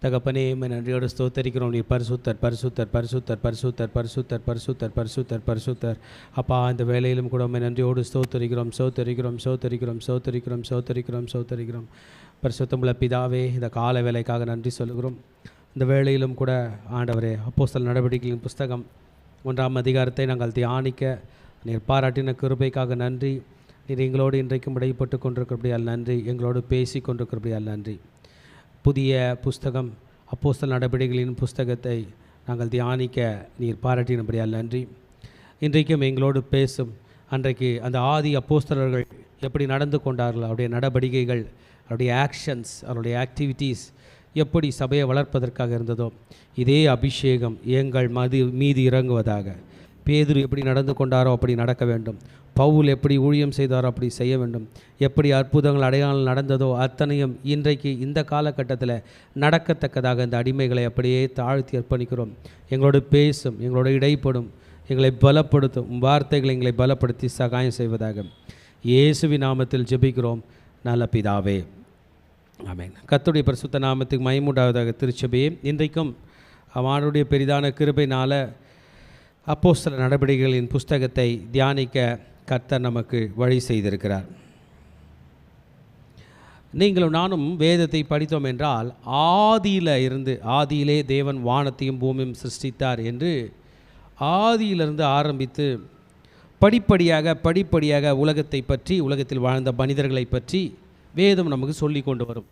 தகப்பனே, நன்றியோடு ஸ்தோத்தரிக்கிறோம். நீர் பரிசுத்தர், பரிசுத்தர், பரிசுத்தர், பரிசுத்தர், பரிசுத்தர், பரிசுத்தர், பரிசுத்தர், பரிசுத்தர். அப்பா, இந்த வேலையிலும் கூட நன்றியோடு ஸ்தோத்தரிக்கிறோம், ஸ்தோத்தரிக்கிறோம், ஸ்தோத்தரிக்கிறோம், ஸ்தோத்தரிக்கிறோம், ஸ்தோத்தரிக்கிறோம், ஸ்தோத்தரிக்கிறோம். பரிசுத்தமுள்ள பிதாவே, இந்த கால வேலைக்காக நன்றி சொல்கிறோம். இந்த வேளையிலும் கூட ஆண்டவரே, அப்போஸ்தலர் நடவடிக்கைகளின் புஸ்தகம் 1ஆம் அதிகாரத்தை நாங்கள் தியானிக்க நீர் பாராட்டின கிருபைக்காக நன்றி. நீர் எங்களோடு இன்றைக்கும் இடைப்பட்டு கொண்டிருக்கிறபடியால் நன்றி, எங்களோடு பேசி கொண்டிருக்கிறபடியால் நன்றி. புதிய புஸ்தகம் அப்போஸ்தலர் நடவடிக்கைகளின் புஸ்தகத்தை நாங்கள் தியானிக்க நீர் பாராட்டினபடியால் நன்றி. இன்றைக்கும் எங்களோடு பேசும். அன்றைக்கு அந்த ஆதி அப்போஸ்தலர்கள் எப்படி நடந்து கொண்டார்கள், அவருடைய நடவடிக்கைகள், அவருடைய ஆக்ஷன்ஸ், அவருடைய ஆக்டிவிட்டீஸ் எப்படி சபையை வளர்ப்பதற்காக இருந்ததோ, இதே அபிஷேகம் எங்கள் மீது இறங்குவதாக. பேதுரு எப்படி நடந்து கொண்டாரோ அப்படி நடக்க வேண்டும். பவுல் எப்படி ஊழியம் செய்தாரோ அப்படி செய்ய வேண்டும். எப்படி அற்புதங்கள் அடையாளம் நடந்ததோ அத்தனையும் இன்றைக்கு இந்த காலகட்டத்தில் நடக்கத்தக்கதாக இந்த அடிமைகளை அப்படியே தாழ்த்தி அர்ப்பணிக்கிறோம். எங்களோடு பேசும், எங்களோட இடைப்படும், எங்களை பலப்படுத்தும், வார்த்தைகளை எங்களை பலப்படுத்தி சகாயம் செய்வதாக இயேசுவின் நாமத்தில் ஜெபிக்கிறோம் நல்ல பிதாவே, ஆமென். கர்த்தருடைய பரிசுத்த நாமத்துக்கு மகிமையுண்டாவதாக. திருச்சபையே, இன்றைக்கும் அவனுடைய பெரிதான கிருபையினால் அப்போஸ்தலர் நடவடிக்கைகளின் புஸ்தகத்தை தியானிக்க கர்த்தர் நமக்கு வழி செய்திருக்கிறார். நீங்களும் நானும் வேதத்தை படித்தோம் என்றால், ஆதியிலே தேவன் வானத்தையும் பூமியும் சிருஷ்டித்தார் என்று ஆதியிலிருந்து ஆரம்பித்து படிப்படியாக உலகத்தை பற்றி, உலகத்தில் வாழ்ந்த மனிதர்களை பற்றி வேதம் நமக்கு சொல்லி கொண்டு வரும்.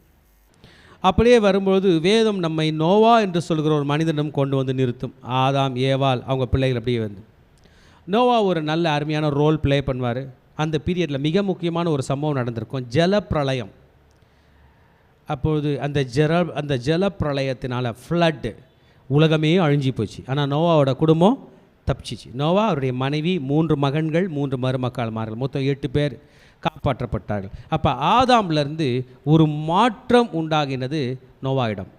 அப்படியே வரும்பொழுது வேதம் நம்மை நோவா என்று சொல்கிற ஒரு மனிதனும் கொண்டு வந்து நிறுத்தும். ஆதாம், ஏவாள், அவங்க பிள்ளைகள் அப்படியே வந்து நோவா ஒரு நல்ல அருமையான ரோல் ப்ளே பண்ணுவார். அந்த பீரியடில் மிக முக்கியமான ஒரு சம்பவம் நடந்திருக்கும், ஜலப்பிரளயம். அப்பொழுது அந்த ஜலப்பிரளயத்தினால் ஃப்ளட்டு, உலகமே அழிஞ்சி போச்சு. ஆனால் நோவாவோட குடும்பம் தப்பிச்சிச்சு. நோவா, அவருடைய மனைவி, 3 மகன்கள், 3 மருமக்கள்மார்கள், மொத்தம் 8 பேர் காப்பாற்றப்பட்டார்கள். அப்போ ஆதாம்லேருந்து ஒரு மாற்றம் உண்டாகினது நோவாயிடம்.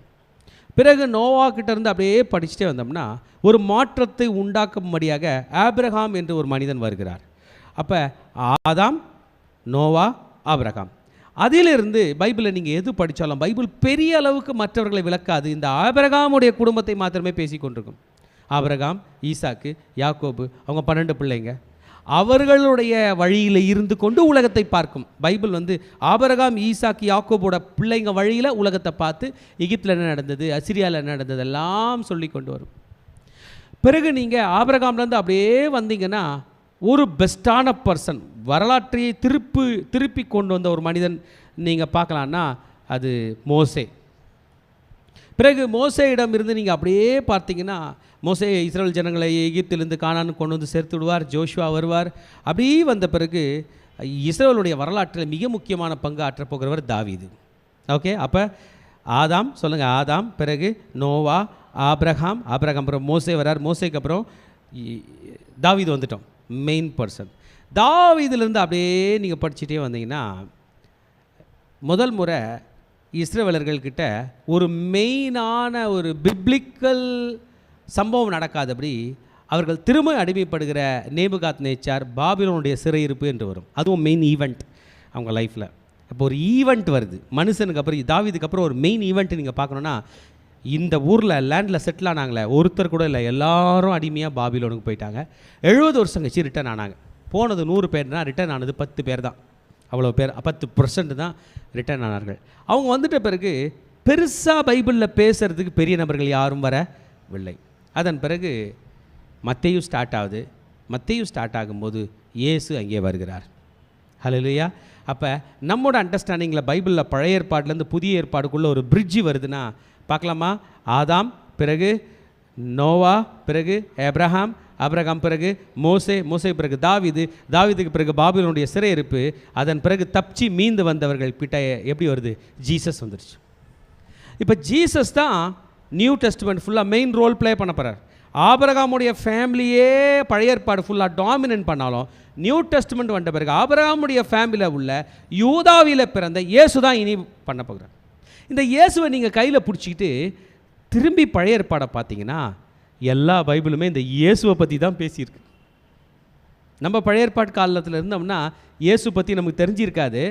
பிறகு நோவா கிட்டேருந்து அப்படியே படிச்சுட்டே வந்தோம்னா ஒரு மாற்றத்தை உண்டாக்கும்படியாக ஆபிரகாம் என்று ஒரு மனிதன் வருகிறார். அப்போ ஆதாம், நோவா, ஆபிரகாம். அதிலிருந்து பைபிளில் நீங்கள் எது படித்தாலும் பைபிள் பெரிய அளவுக்கு மற்றவர்களை விளக்காது. இந்த ஆபிரகாமுடைய குடும்பத்தை மாத்திரமே பேசி கொண்டிருக்கும். ஆபிரகாம், ஈசாக்கு, யாக்கோபு, அவங்க 12 பிள்ளைங்க. அவர்களுடைய வழியில் இருந்து கொண்டு உலகத்தை பார்க்கும். பைபிள் ஆபிரகாம், ஈசாக்கு, யாக்கோபோட பிள்ளைங்க வழியில் உலகத்தை பார்த்து எகிப்தில் என்ன நடந்தது, அசிரியாவில் என்ன நடந்தது எல்லாம் சொல்லி கொண்டு வரும். பிறகு நீங்கள் ஆபிரகாம்லேருந்து அப்படியே வந்தீங்கன்னா ஒரு பெஸ்ட்டான பர்சன், வரலாற்றையே திருப்பி கொண்டு வந்த ஒரு மனிதன் நீங்கள் பார்க்கலான்னா அது மோசே. பிறகு மோசேயிடம் இருந்து நீங்கள் அப்படியே பார்த்தீங்கன்னா, மோசே இஸ்ரேல் ஜனங்களை எகிப்திலிருந்து கானானுக்கு கொண்டு வந்து சேர்த்து விடுவார். ஜோஷுவா வருவார். அப்படி வந்த பிறகு இஸ்ரேலுடைய வரலாற்றில் மிக முக்கியமான பங்கு ஆற்றப்போகிறவர் தாவீது. ஓகே, அப்போ ஆதாம், சொல்லுங்கள் ஆதாம், பிறகு நோவா, ஆபிரகாம், அப்புறம் மோசே வரார். மோசேக்கு அப்புறம் தாவீது வந்துட்டோம், மெயின் பர்சன். தாவீதிலிருந்து அப்படியே நீங்கள் படிச்சுட்டே வந்தீங்கன்னா, முதல் முறை இஸ்ரவேலர்கள்கிட்ட ஒரு மெயினான ஒரு பிப்ளிக்கல் சம்பவம் நடக்காதபடி அவர்கள் திரும்ப அடிமைப்படுகிற நேபுகாத்நேச்சார், பாபிலோனுடைய சிறையிருப்பு என்று வரும். அதுவும் மெயின் ஈவெண்ட் அவங்க லைஃப்பில். அப்போ ஒரு ஈவெண்ட் வருது மனுஷனுக்கு அப்புறம். தாவீதுக்கு அப்புறம் ஒரு மெயின் ஈவெண்ட் நீங்கள் பார்க்கணுன்னா, இந்த ஊரில் லேண்டில் செட்டில் ஆனாங்களே ஒருத்தர் கூட இல்லை, எல்லாரும் அடிமையாக பாபிலோனுக்கு போயிட்டாங்க. 70 வருஷம் கழிச்சு ரிட்டர்ன் ஆனாங்க. போனது 100 பேர்னா ரிட்டர்ன் ஆனது 10 பேர் தான். அவ்வளோ பேர், 10% தான் ரிட்டர்ன் ஆனார்கள். அவங்க வந்துட்ட பிறகு பெருசாக பைபிளில் பேசுகிறதுக்கு பெரிய நபர்கள் யாரும் வரவில்லை. அதன் பிறகு மத்தேயு ஸ்டார்ட் ஆகுது. மத்தேயு ஸ்டார்ட் ஆகும்போது இயேசு அங்கே வருகிறார். ஹல்லேலூயா. அப்போ நம்மளோட அண்டர்ஸ்டாண்டிங்கில் பைபிளில் பழைய ஏற்பாடுலேருந்து புதிய ஏற்பாடுக்குள்ளே ஒரு பிரிட்ஜு வருதுன்னா பார்க்கலாமா? ஆதாம், பிறகு நோவா, பிறகு ஆபிரகாம், பிறகு மோசே பிறகு தாவீதுக்கு பிறகு பாபிலோனுடைய சிறையிருப்பு. அதன் பிறகு தப்பிச்சு மீண்டு வந்தவர்கள் கிட்ட எப்படி வருது? ஜீசஸ் வந்துருச்சு. இப்போ ஜீசஸ் தான் நியூ டெஸ்ட்மெண்ட் ஃபுல்லாக மெயின் ரோல் ப்ளே பண்ண போகிறார். ஆபிரகாமுடைய ஃபேமிலியே பழைய ஏற்பாடு ஃபுல்லாக டாமினன்ட் பண்ணாலும் நியூ டெஸ்ட்மெண்ட் வந்த பிறகு ஆபிரகாமுடைய ஃபேமிலியில் உள்ள யூதாவில் பிறந்த இயேசு தான் இனி பண்ண போகிறார். இந்த இயேசுவை நீங்கள் கையில் பிடிச்சிக்கிட்டு திரும்பி பழைய ஏற்பாடை பார்த்தீங்கன்னா எல்லா பைபிளுமே இந்த இயேசுவை பற்றி தான் பேசியிருக்கு. நம்ம பழைய ஏற்பாடு காலத்தில் இருந்தோம்னா இயேசு பற்றி நமக்கு தெரிஞ்சிருக்காது.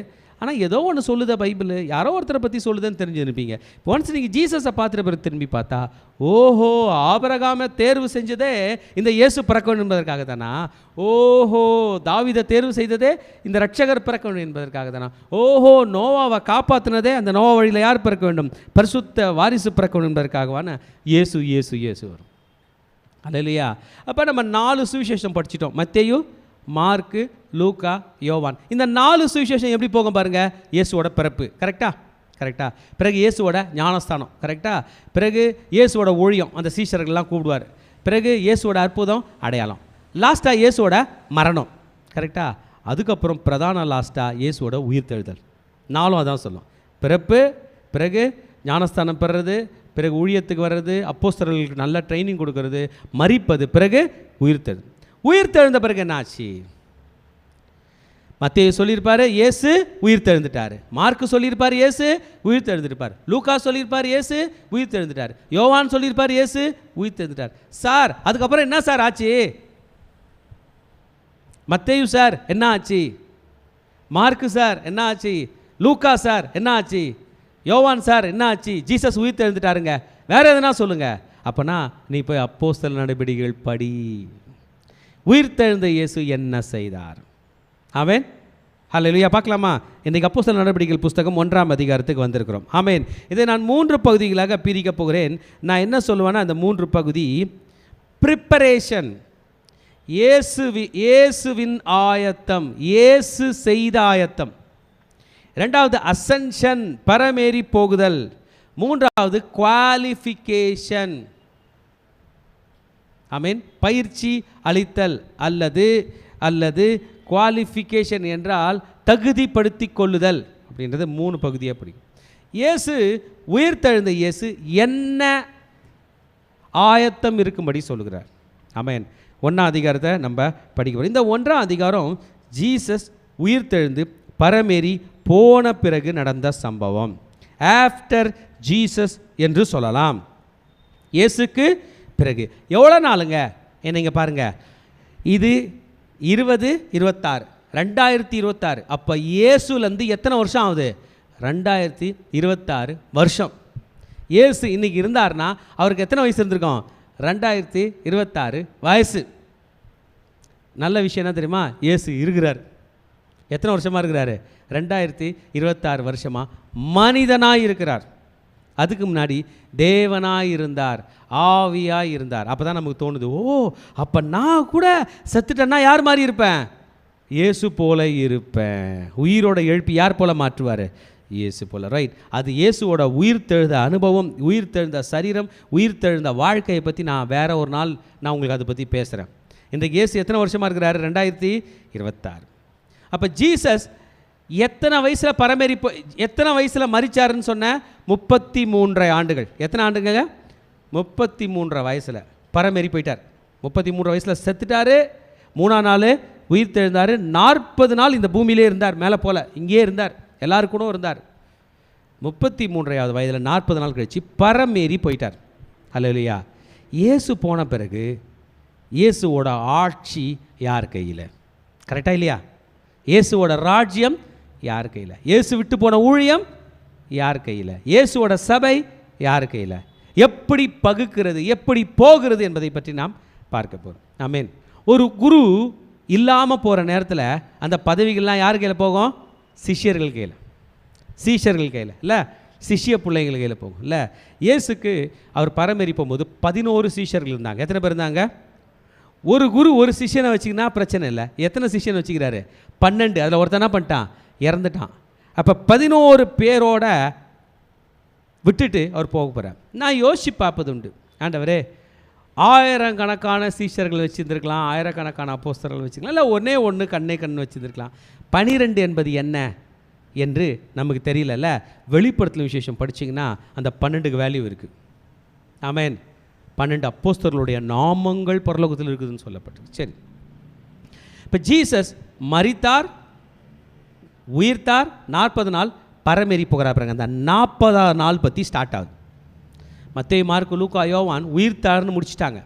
ஆனால் ஏதோ ஒன்று சொல்லுதா பைபிள், யாரோ ஒருத்தரை பற்றி சொல்லுதுன்னு தெரிஞ்சுருப்பீங்க. ஒன்ஸ் நீங்கள் ஜீசஸை பார்த்துட்ட பிறகு திரும்பி பார்த்தா, ஓஹோ ஆபிரகாமை தேர்வு செஞ்சதே இந்த இயேசு பிறக்க வேண்டும் என்பதற்காக தானா? ஓஹோ தாவீதை தேர்வு செய்ததே இந்த ரட்சகர் பிறக்க வேண்டும் என்பதற்காக தானா? ஓஹோ நோவாவை காப்பாற்றினதே அந்த நோவா வழியில் யார் பிறக்க வேண்டும்? பரிசுத்த வாரிசு பிறக்க வேண்டும் என்பதற்காகவான இயேசு இயேசு இயேசு வரும். அல்லேலூயா. அப்போ நம்ம 4 சுவிசேஷம் படிச்சிட்டோம். மத்தேயு, மார்க்கு, லூக்கா, யோவான். இந்த 4 சுவிசேஷம் எப்படி போகும் பாருங்கள். இயேசுவோட பிறப்பு கரெக்டா, பிறகு இயேசுவோட ஞானஸ்தானம் கரெக்டா, பிறகு இயேசுவோட ஒழியம், அந்த சீஷர்கள்லாம் கூப்பிடுவார், பிறகு இயேசுவோட அற்புதம் அடையாளம், லாஸ்ட்டாக இயேசுவோட மரணம் கரெக்டா, அதுக்கப்புறம் பிரதான லாஸ்ட்டாக இயேசுவோட உயிர்த்தெழுதல். 4 அதான் சொல்லும். பிறப்பு, பிறகு ஞானஸ்தானம் பெறுறது, பிறகு ஊழியத்துக்கு வர்றது, அப்போஸ்தலர்களுக்கு நல்ல ட்ரைனிங் கொடுக்கறது, மரிப்பது, பிறகு உயிர்த்தெழுது. உயிர்த்தெழுந்த பிறகு என்ன ஆச்சு? மத்தேயு சொல்லியிருப்பார் இயேசு உயிர்த்தெழுந்துட்டார், மார்க்கு சொல்லியிருப்பார் இயேசு உயிர்த்தெழுந்துருப்பார், லூக்கா சொல்லியிருப்பார் இயேசு உயிர்த்தெழுந்துட்டார், யோவான் சொல்லியிருப்பார் இயேசு உயிர்த்தெழுந்துட்டார். சார் அதுக்கப்புறம் என்ன சார் ஆச்சு? மத்தேயு சார் என்ன ஆச்சு? மார்க்கு சார் என்ன ஆச்சு? லூக்கா சார் என்ன ஆச்சு? யோவான் சார் என்ன ஆச்சு? ஜீசஸ் உயிர்த்தெழுந்துட்டாருங்க, வேற எதுனா சொல்லுங்க. அப்போனா நீ போய் அப்போஸ்தல நடவடிக்கைகள் படி. உயிர்த்தெழுந்த இயேசு என்ன செய்தார்? ஆமென். ஹல்லேலூயா. பார்க்கலாமா? இன்றைக்கு அப்போஸ்தல நடவடிக்கைகள் புஸ்தகம் 1ஆம் அதிகாரத்துக்கு வந்திருக்கிறோம். ஆமென். இதை நான் 3 பகுதிகளாக பிரிக்க போகிறேன். நான் என்ன சொல்லுவேன்னா, அந்த 3 பகுதி ப்ரிப்பரேஷன், இயேசுவின் ஆயத்தம், இயேசு செய்த ஆயத்தம். 2வது அசென்ஷன், பரமேறி போகுதல். 3வது குவாலிஃபிகேஷன். ஆமென். பயிற்சி அளித்தல் அல்லது குவாலிஃபிகேஷன் என்றால் தகுதிப்படுத்தி கொள்ளுதல் அப்படின்றது 3 பகுதியாக பிடிக்கும். இயேசு உயிர்த்தெழுந்த இயேசு என்ன ஆயத்தம் இருக்கும்படி சொல்லுகிறார். ஆமென். 1ஆம் அதிகாரத்தை நம்ம படிக்க போகிறோம். இந்த 1ஆம் அதிகாரம் ஜீசஸ் உயிர்த்தெழுந்து பரமேறி போன பிறகு நடந்த சம்பவம். ஆஃப்டர் ஜீசஸ் என்று சொல்லலாம். இயேசுக்கு பிறகு எவ்வளோ நாளுங்க? என்னங்க பாருங்க, இது 2026, 2026. அப்போ இயேசுலேருந்து எத்தனை வருஷம் ஆகுது? 2026 வருஷம். இயேசு இன்னைக்கு இருந்தார்னா அவருக்கு எத்தனை வயசு இருந்திருக்கும்? 2026 வயசு. நல்ல விஷயம் என்ன தெரியுமா? இயேசு இருக்கிறார். எத்தனை வருஷமாக இருக்கிறாரு? 2026 வருஷமாக மனிதனாக இருக்கிறார். அதுக்கு முன்னாடி தேவனாக இருந்தார், ஆவியாக இருந்தார். அப்போ தான் நமக்கு தோணுது, ஓ அப்போ நான் கூட செத்துட்டேன்னா யார் மாதிரி இருப்பேன்? இயேசு போல இருப்பேன். உயிரோட எழுப்பி யார் போல மாற்றுவார்? இயேசு போல. ரைட். அது இயேசுவோட உயிர்த்தெழுந்த அனுபவம், உயிர்த்தெழுந்த சரீரம், உயிர்த்தெழுந்த வாழ்க்கையை பற்றி நான் வேற ஒரு நாள் நான் உங்களுக்கு அதை பற்றி பேசுகிறேன். இன்றைக்கு இயேசு எத்தனை வருஷமாக இருக்கிறாரு? 2026. அப்போ ஜீசஸ் எத்தனை வயசில் பரமேறி எத்தனை வயசில் மரிச்சாருன்னு சொன்ன? 33 ஆண்டுகள். எத்தனை ஆண்டுங்க? 33 வயசில் பரமேறி போயிட்டார். 33 வயசில் செத்துட்டார். 3ஆம் நாள் உயிர்த்தெழுந்தார். 40 நாள் இந்த பூமியிலே இருந்தார், மேலே போல இங்கேயே இருந்தார், எல்லாரும் கூட இருந்தார். 33வது வயதில் 40 நாள் கழித்து பரமேறி போயிட்டார். அல்லேலூயா. இயேசு போன பிறகு இயேசுவோட ஆட்சி யார் கையில்? கரெக்டாக இல்லையா? இயேசுவோட ராஜ்யம் யார் கையில்? இயேசு விட்டு போன ஊழியம் யார் கையில்? இயேசுவோட சபை யார் கையில்? எப்படி பகுக்கிறது, எப்படி போகிறது என்பதை பற்றி நாம் பார்க்க போகிறோம். ஆமென். ஒரு குரு இல்லாமல் போகிற நேரத்தில் அந்த பதவிகள்லாம் யார் கையில் போகும்? சிஷ்யர்கள் கையில், சீஷர்கள் கையில் இல்லை, சிஷ்ய பிள்ளைகள் கையில் போகும் இல்லை. இயேசுக்கு அவர் பரமேறி போகும்போது 11 சீஷர்கள் இருந்தாங்க. எத்தனை பேர் இருந்தாங்க? ஒரு குரு ஒரு சிஷ்யனை வச்சிங்கன்னா பிரச்சனை இல்லை. எத்தனை சிஷ்யனை வச்சுக்கிறாரு? 12. அதில் ஒருத்தனா பண்ணிட்டான், இறந்துட்டான். அப்போ 11 பேரோட விட்டுட்டு அவர் போக போகிறார். நான் யோசிச்சு பார்ப்பது உண்டு, ஆண்டவரே ஆயிரக்கணக்கான சீஷர்கள் வச்சுருந்துருக்கலாம், ஆயிரக்கணக்கான அப்போஸ்தலர்கள் வச்சுக்கலாம், இல்லை ஒன்று கண்ணு வச்சுருந்துருக்கலாம். 12 என்பது என்ன என்று நமக்கு தெரியலல்ல. வெளிப்படுத்தல் விசேஷம் படிச்சிங்கன்னா அந்த 12க்கு வேல்யூ இருக்குது. ஆமென். 12 அப்போஸ்தலர்களுடைய நாமங்கள் பரலோகத்தில் இருக்குதுன்னு சொல்லப்பட்டிருக்கு. சரி, இப்போ ஜீசஸ் மரித்தார், உயிர்த்தார், 40 நாள் பரமேறி போகிறார். பாருங்க, அந்த 40ஆவது நாள் பற்றி ஸ்டார்ட் ஆகுது. மத்தேயு, மார்க்கு, லூக்கா, யோவான் உயிர்த்தார்னு முடிச்சிட்டாங்க.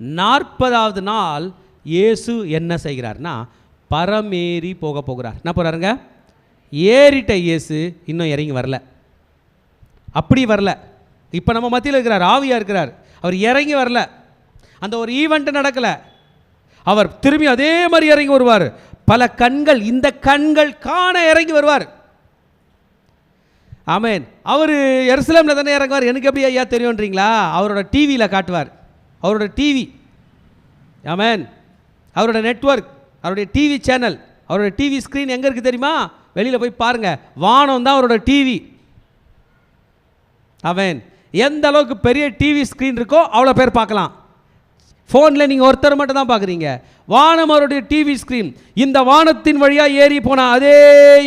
40ஆவது நாள் இயேசு என்ன செய்கிறார்னா பரமேறி போகிறார். என்ன போகிறாருங்க? ஏறிட்ட இயேசு இன்னும் இறங்கி வரல. அப்படி வரல. இப்போ நம்ம மத்தியில் இருக்கிறார், ஆவியாக இருக்கிறார். அவர் இறங்கி வரல. அந்த ஒரு ஈவெண்ட் நடக்கலை. அவர் திரும்பி அதே மாதிரி இறங்கி வருவார். பல கண்கள், இந்த கண்கள் காண இறங்கி வருவார். ஆமேன். அவர் எருசலேமில் தானே இறங்குவார். எனக்கு எப்படி ஐயா தெரியும்ன்றீங்களா? அவரோட டிவியில் காட்டுவார். அவரோட டிவி, ஆமேன், அவரோட நெட்வொர்க், அவருடைய டிவி சேனல், அவரோட டிவி ஸ்க்ரீன் எங்கே இருக்குது தெரியுமா? வெளியில் போய் பாருங்கள். வானம் தான் அவரோட டிவி. ஆமேன். எந்த அளவுக்கு பெரிய டிவி ஸ்க்ரீன் இருக்கோ அவ்வளோ பேர் பார்க்கலாம். ஃபோனில் நீங்கள் ஒருத்தர் மட்டும் தான் பார்க்குறீங்க. வானம் அவருடைய டிவி ஸ்க்ரீன். இந்த வானத்தின் வழியாக ஏறி போனால் அதே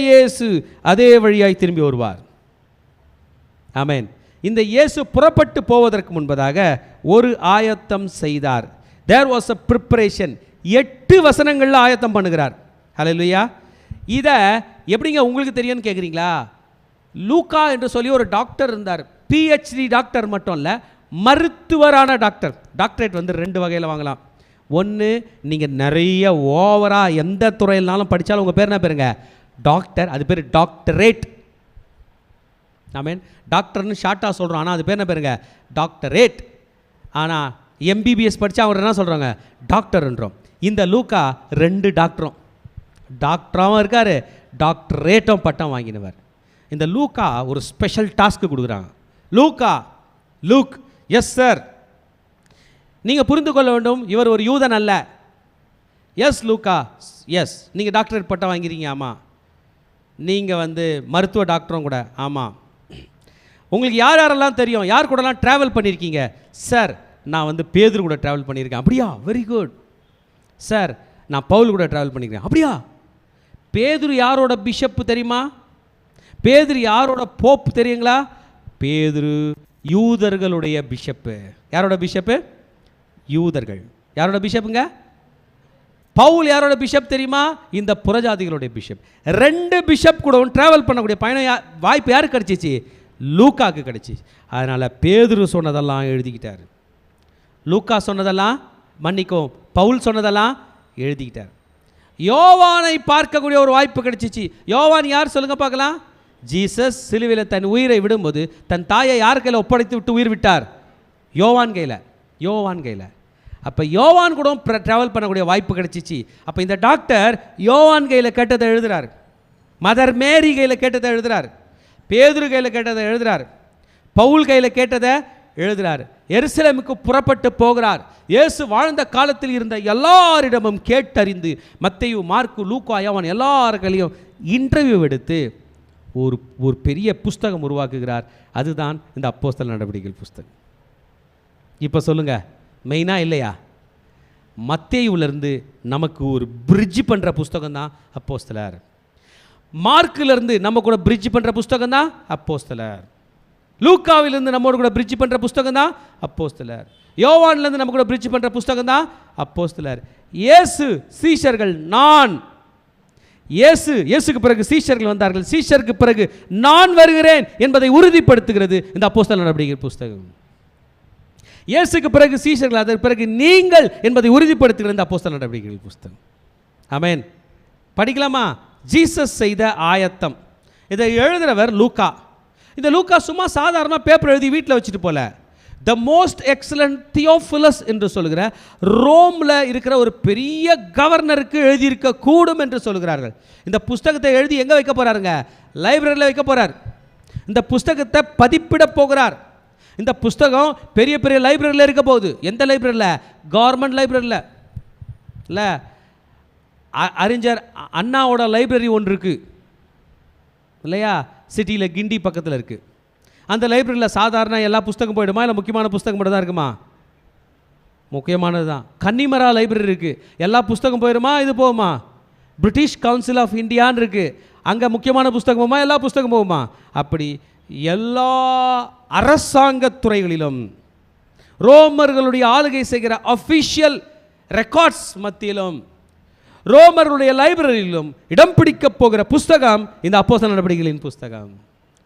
இயேசு அதே வழியாய் திரும்பி வருவார். ஆமேன். இந்த இயேசு புறப்பட்டு போவதற்கு முன்பதாக ஒரு ஆயத்தம் செய்தார். There was a preparation. 8 வசனங்களில் ஆயத்தம் பண்ணுகிறார். ஹல்லேலூயா. இதை எப்படிங்க உங்களுக்கு தெரியும்னு கேட்குறீங்களா? லூக்கா என்று சொல்லி ஒரு டாக்டர் இருந்தார். PhD டாக்டர் மட்டும் இல்லை, மருத்துவரான டாக்டர். டாக்டரேட் வந்து 2 வகையில் வாங்கலாம். ஒன்று, நீங்கள் நிறைய ஓவராக எந்த துறையினாலும் படித்தாலும் உங்கள் பேர் என்ன பேருங்க? டாக்டர். அது பேர் டாக்டரேட். ஆமேன். டாக்டர்னு ஷார்ட்டாக சொல்கிறோம், ஆனால் அது பேர் என்ன பேருங்க? டாக்டரேட். ஆனால் MBBS படித்தா அவர் என்ன சொல்கிறாங்க? டாக்டர்ன்றோம். இந்த லூக்கா 2 டாக்டரும், டாக்டராகவும் இருக்கார், டாக்டரேட்டும் பட்டம் வாங்கினவர். இந்த லூக்கா ஒரு ஸ்பெஷல் டாஸ்க்கு கொடுக்குறாங்க. லூக், எஸ் சார், நீங்கள் புரிந்து கொள்ள வேண்டும், இவர் ஒரு யூதன் அல்ல. எஸ் லூக்கா, எஸ், நீங்கள் டாக்டரேட் பட்டம் வாங்கிறீங்க. ஆமாம். நீங்கள் வந்து மருத்துவ டாக்டரும் கூட. ஆமாம். உங்களுக்கு யார் யாரெல்லாம் தெரியும்? யார் கூடலாம் ட்ராவல் பண்ணியிருக்கீங்க? சார், நான் வந்து பேதுரு கூட ட்ராவல் பண்ணியிருக்கேன். அப்படியா? Very good. சார், நான் பவுல் கூட ட்ராவல் பண்ணியிருக்கேன். அப்படியா? பேதுரு யாரோட பிஷப்பு தெரியுமா? பேதுரு யாரோட போப் தெரியுங்களா? பேதுரு யூதர்களுடைய பிஷப்பு. யாரோட பிஷப்பு? யூதர்கள். யாரோட பிஷப்புங்க? பவுல் யாரோட பிஷப் தெரியுமா? இந்த புறஜாதிகளுடைய பிஷப். 2 பிஷப் கூட ட்ராவல் பண்ணக்கூடிய பயணம் வாய்ப்பு யாருக்கு கிடைச்சிச்சு? லூக்காவுக்கு கிடைச்சிச்சு. அதனால் பேதுரு சொன்னதெல்லாம் எழுதிக்கிட்டார். லூக்கா சொன்னதெல்லாம், மன்னிக்கும், பவுல் சொன்னதெல்லாம் எழுதிக்கிட்டார். யோவானை பார்க்கக்கூடிய ஒரு வாய்ப்பு கிடைச்சிச்சு. யோவான் யார் சொல்லுங்க பார்க்கலாம்? ஜீசஸ் சிலுவையில் தன் உயிரை விடும்போது தன் தாயை யார் கையில் ஒப்படைத்து விட்டு உயிர் விட்டார்? யோவான் கையில். அப்போ யோவான் கூட ட்ராவல் பண்ணக்கூடிய வாய்ப்பு கிடைச்சிச்சு. அப்போ இந்த டாக்டர் யோவான் கையில் கேட்டதை எழுதுறார், மதர் மேரி கையில் கேட்டதை எழுதுறார், பேதுரு கையில் கேட்டதை எழுதுறார், பவுல் கையில் கேட்டதை எழுதுறார். எருசலேமுக்கு புறப்பட்டு போகிறார். இயேசு வாழ்ந்த காலத்தில் இருந்த எல்லாரிடமும் கேட்டறிந்து மத்தேயு, மார்க்கு, லூக்கா, யோவான் எல்லார்களையும் இன்டர்வியூ எடுத்து ஒரு பெரிய புஸ்தகம் உருவாக்குகிறார். அதுதான் இந்த அப்போஸ்தலர் நடவடிக்கைகள் புஸ்தகம். இப்போ சொல்லுங்கள், மெயினாக இல்லையா? மத்தேயுவிலிருந்து நமக்கு ஒரு பிரிட்ஜ் பண்ணுற புஸ்தகம் தான் அப்போஸ்தலர். மார்க்கிலிருந்து நம்ம கூட பிரிட்ஜ் பண்ணுற புஸ்தகம் தான் அப்போஸ்தலர். லூக்காவிலிருந்து நம்மோடு கூட பிரிட்ஜ் பண்ணுற புஸ்தகம் தான் அப்போஸ்தலர். யோவான்லேருந்து நம்ம கூட பிரிட்ஜ் பண்ணுற புஸ்தகம் தான் அப்போஸ்தலர். இயேசு சீஷர்கள், இயேசுக்கு பிறகு சீஷர்கள் வந்தார்கள், சீஷருக்கு பிறகு நான் வருகிறேன் என்பதை உறுதிப்படுத்துகிறது இந்த அப்போஸ்தலர் நடவடிக்கைகள் புஸ்தகம். இயேசுக்கு பிறகு சீஷர்கள், அதற்கு பிறகு நீங்கள் என்பதை உறுதிப்படுத்துகிறது இந்த அப்போஸ்தலர் நடவடிக்கைகள் புஸ்தகம். ஆமென். படிக்கலாமா? ஜீசஸ் செய்த ஆயத்தம். இதை எழுதுகிறவர் லூக்கா. இந்த லூக்கா சும்மா சாதாரணமாக பேப்பர் எழுதி வீட்டில் வச்சுட்டு போல, த மோஸ்ட் எக்ஸலண்ட் தியோஃபிலஸ் என்று சொல்கிற ரோமில் இருக்கிற ஒரு பெரிய கவர்னருக்கு எழுதியிருக்க கூடும் என்று சொல்கிறார்கள். இந்த புஸ்தகத்தை எழுதி எங்கே வைக்க போகிறாருங்க? லைப்ரரியில் வைக்க போகிறார். இந்த புஸ்தகத்தை பதிப்பிட போகிறார். இந்த புஸ்தகம் பெரிய பெரிய லைப்ரரியில் இருக்க போகுது. எந்த லைப்ரரியில்? கவர்மெண்ட் லைப்ரரியில் இல்லை, அறிஞர் அண்ணாவோட லைப்ரரி ஒன்று இருக்குது இல்லையா, சிட்டியில் கிண்டி பக்கத்தில் இருக்குது. அந்த லைப்ரரியில் சாதாரண எல்லா புஸ்தகம் போயிடுமா, இல்லை முக்கியமான புஸ்தகம் மட்டும் தான் இருக்குமா? முக்கியமானது தான். கன்னிமரா லைப்ரரி இருக்குது, எல்லா புஸ்தகம் போயிடுமா? இது போகுமா? பிரிட்டிஷ் கவுன்சில் ஆஃப் இந்தியான்னு இருக்குது, அங்கே முக்கியமான புஸ்தகம் போகுமா? எல்லா புஸ்தகம் போகுமா? அப்படி எல்லா அரசாங்க துறைகளிலும் ரோமர்களுடைய ஆளுகை செய்கிற அஃபிஷியல் ரெக்கார்ட்ஸ் மத்தியிலும் ரோமர்களுடைய லைப்ரரியிலும் இடம் பிடிக்க போகிற புஸ்தகம் இந்த அப்போஸ்தலர் நடவடிக்கைகளின் புஸ்தகம்.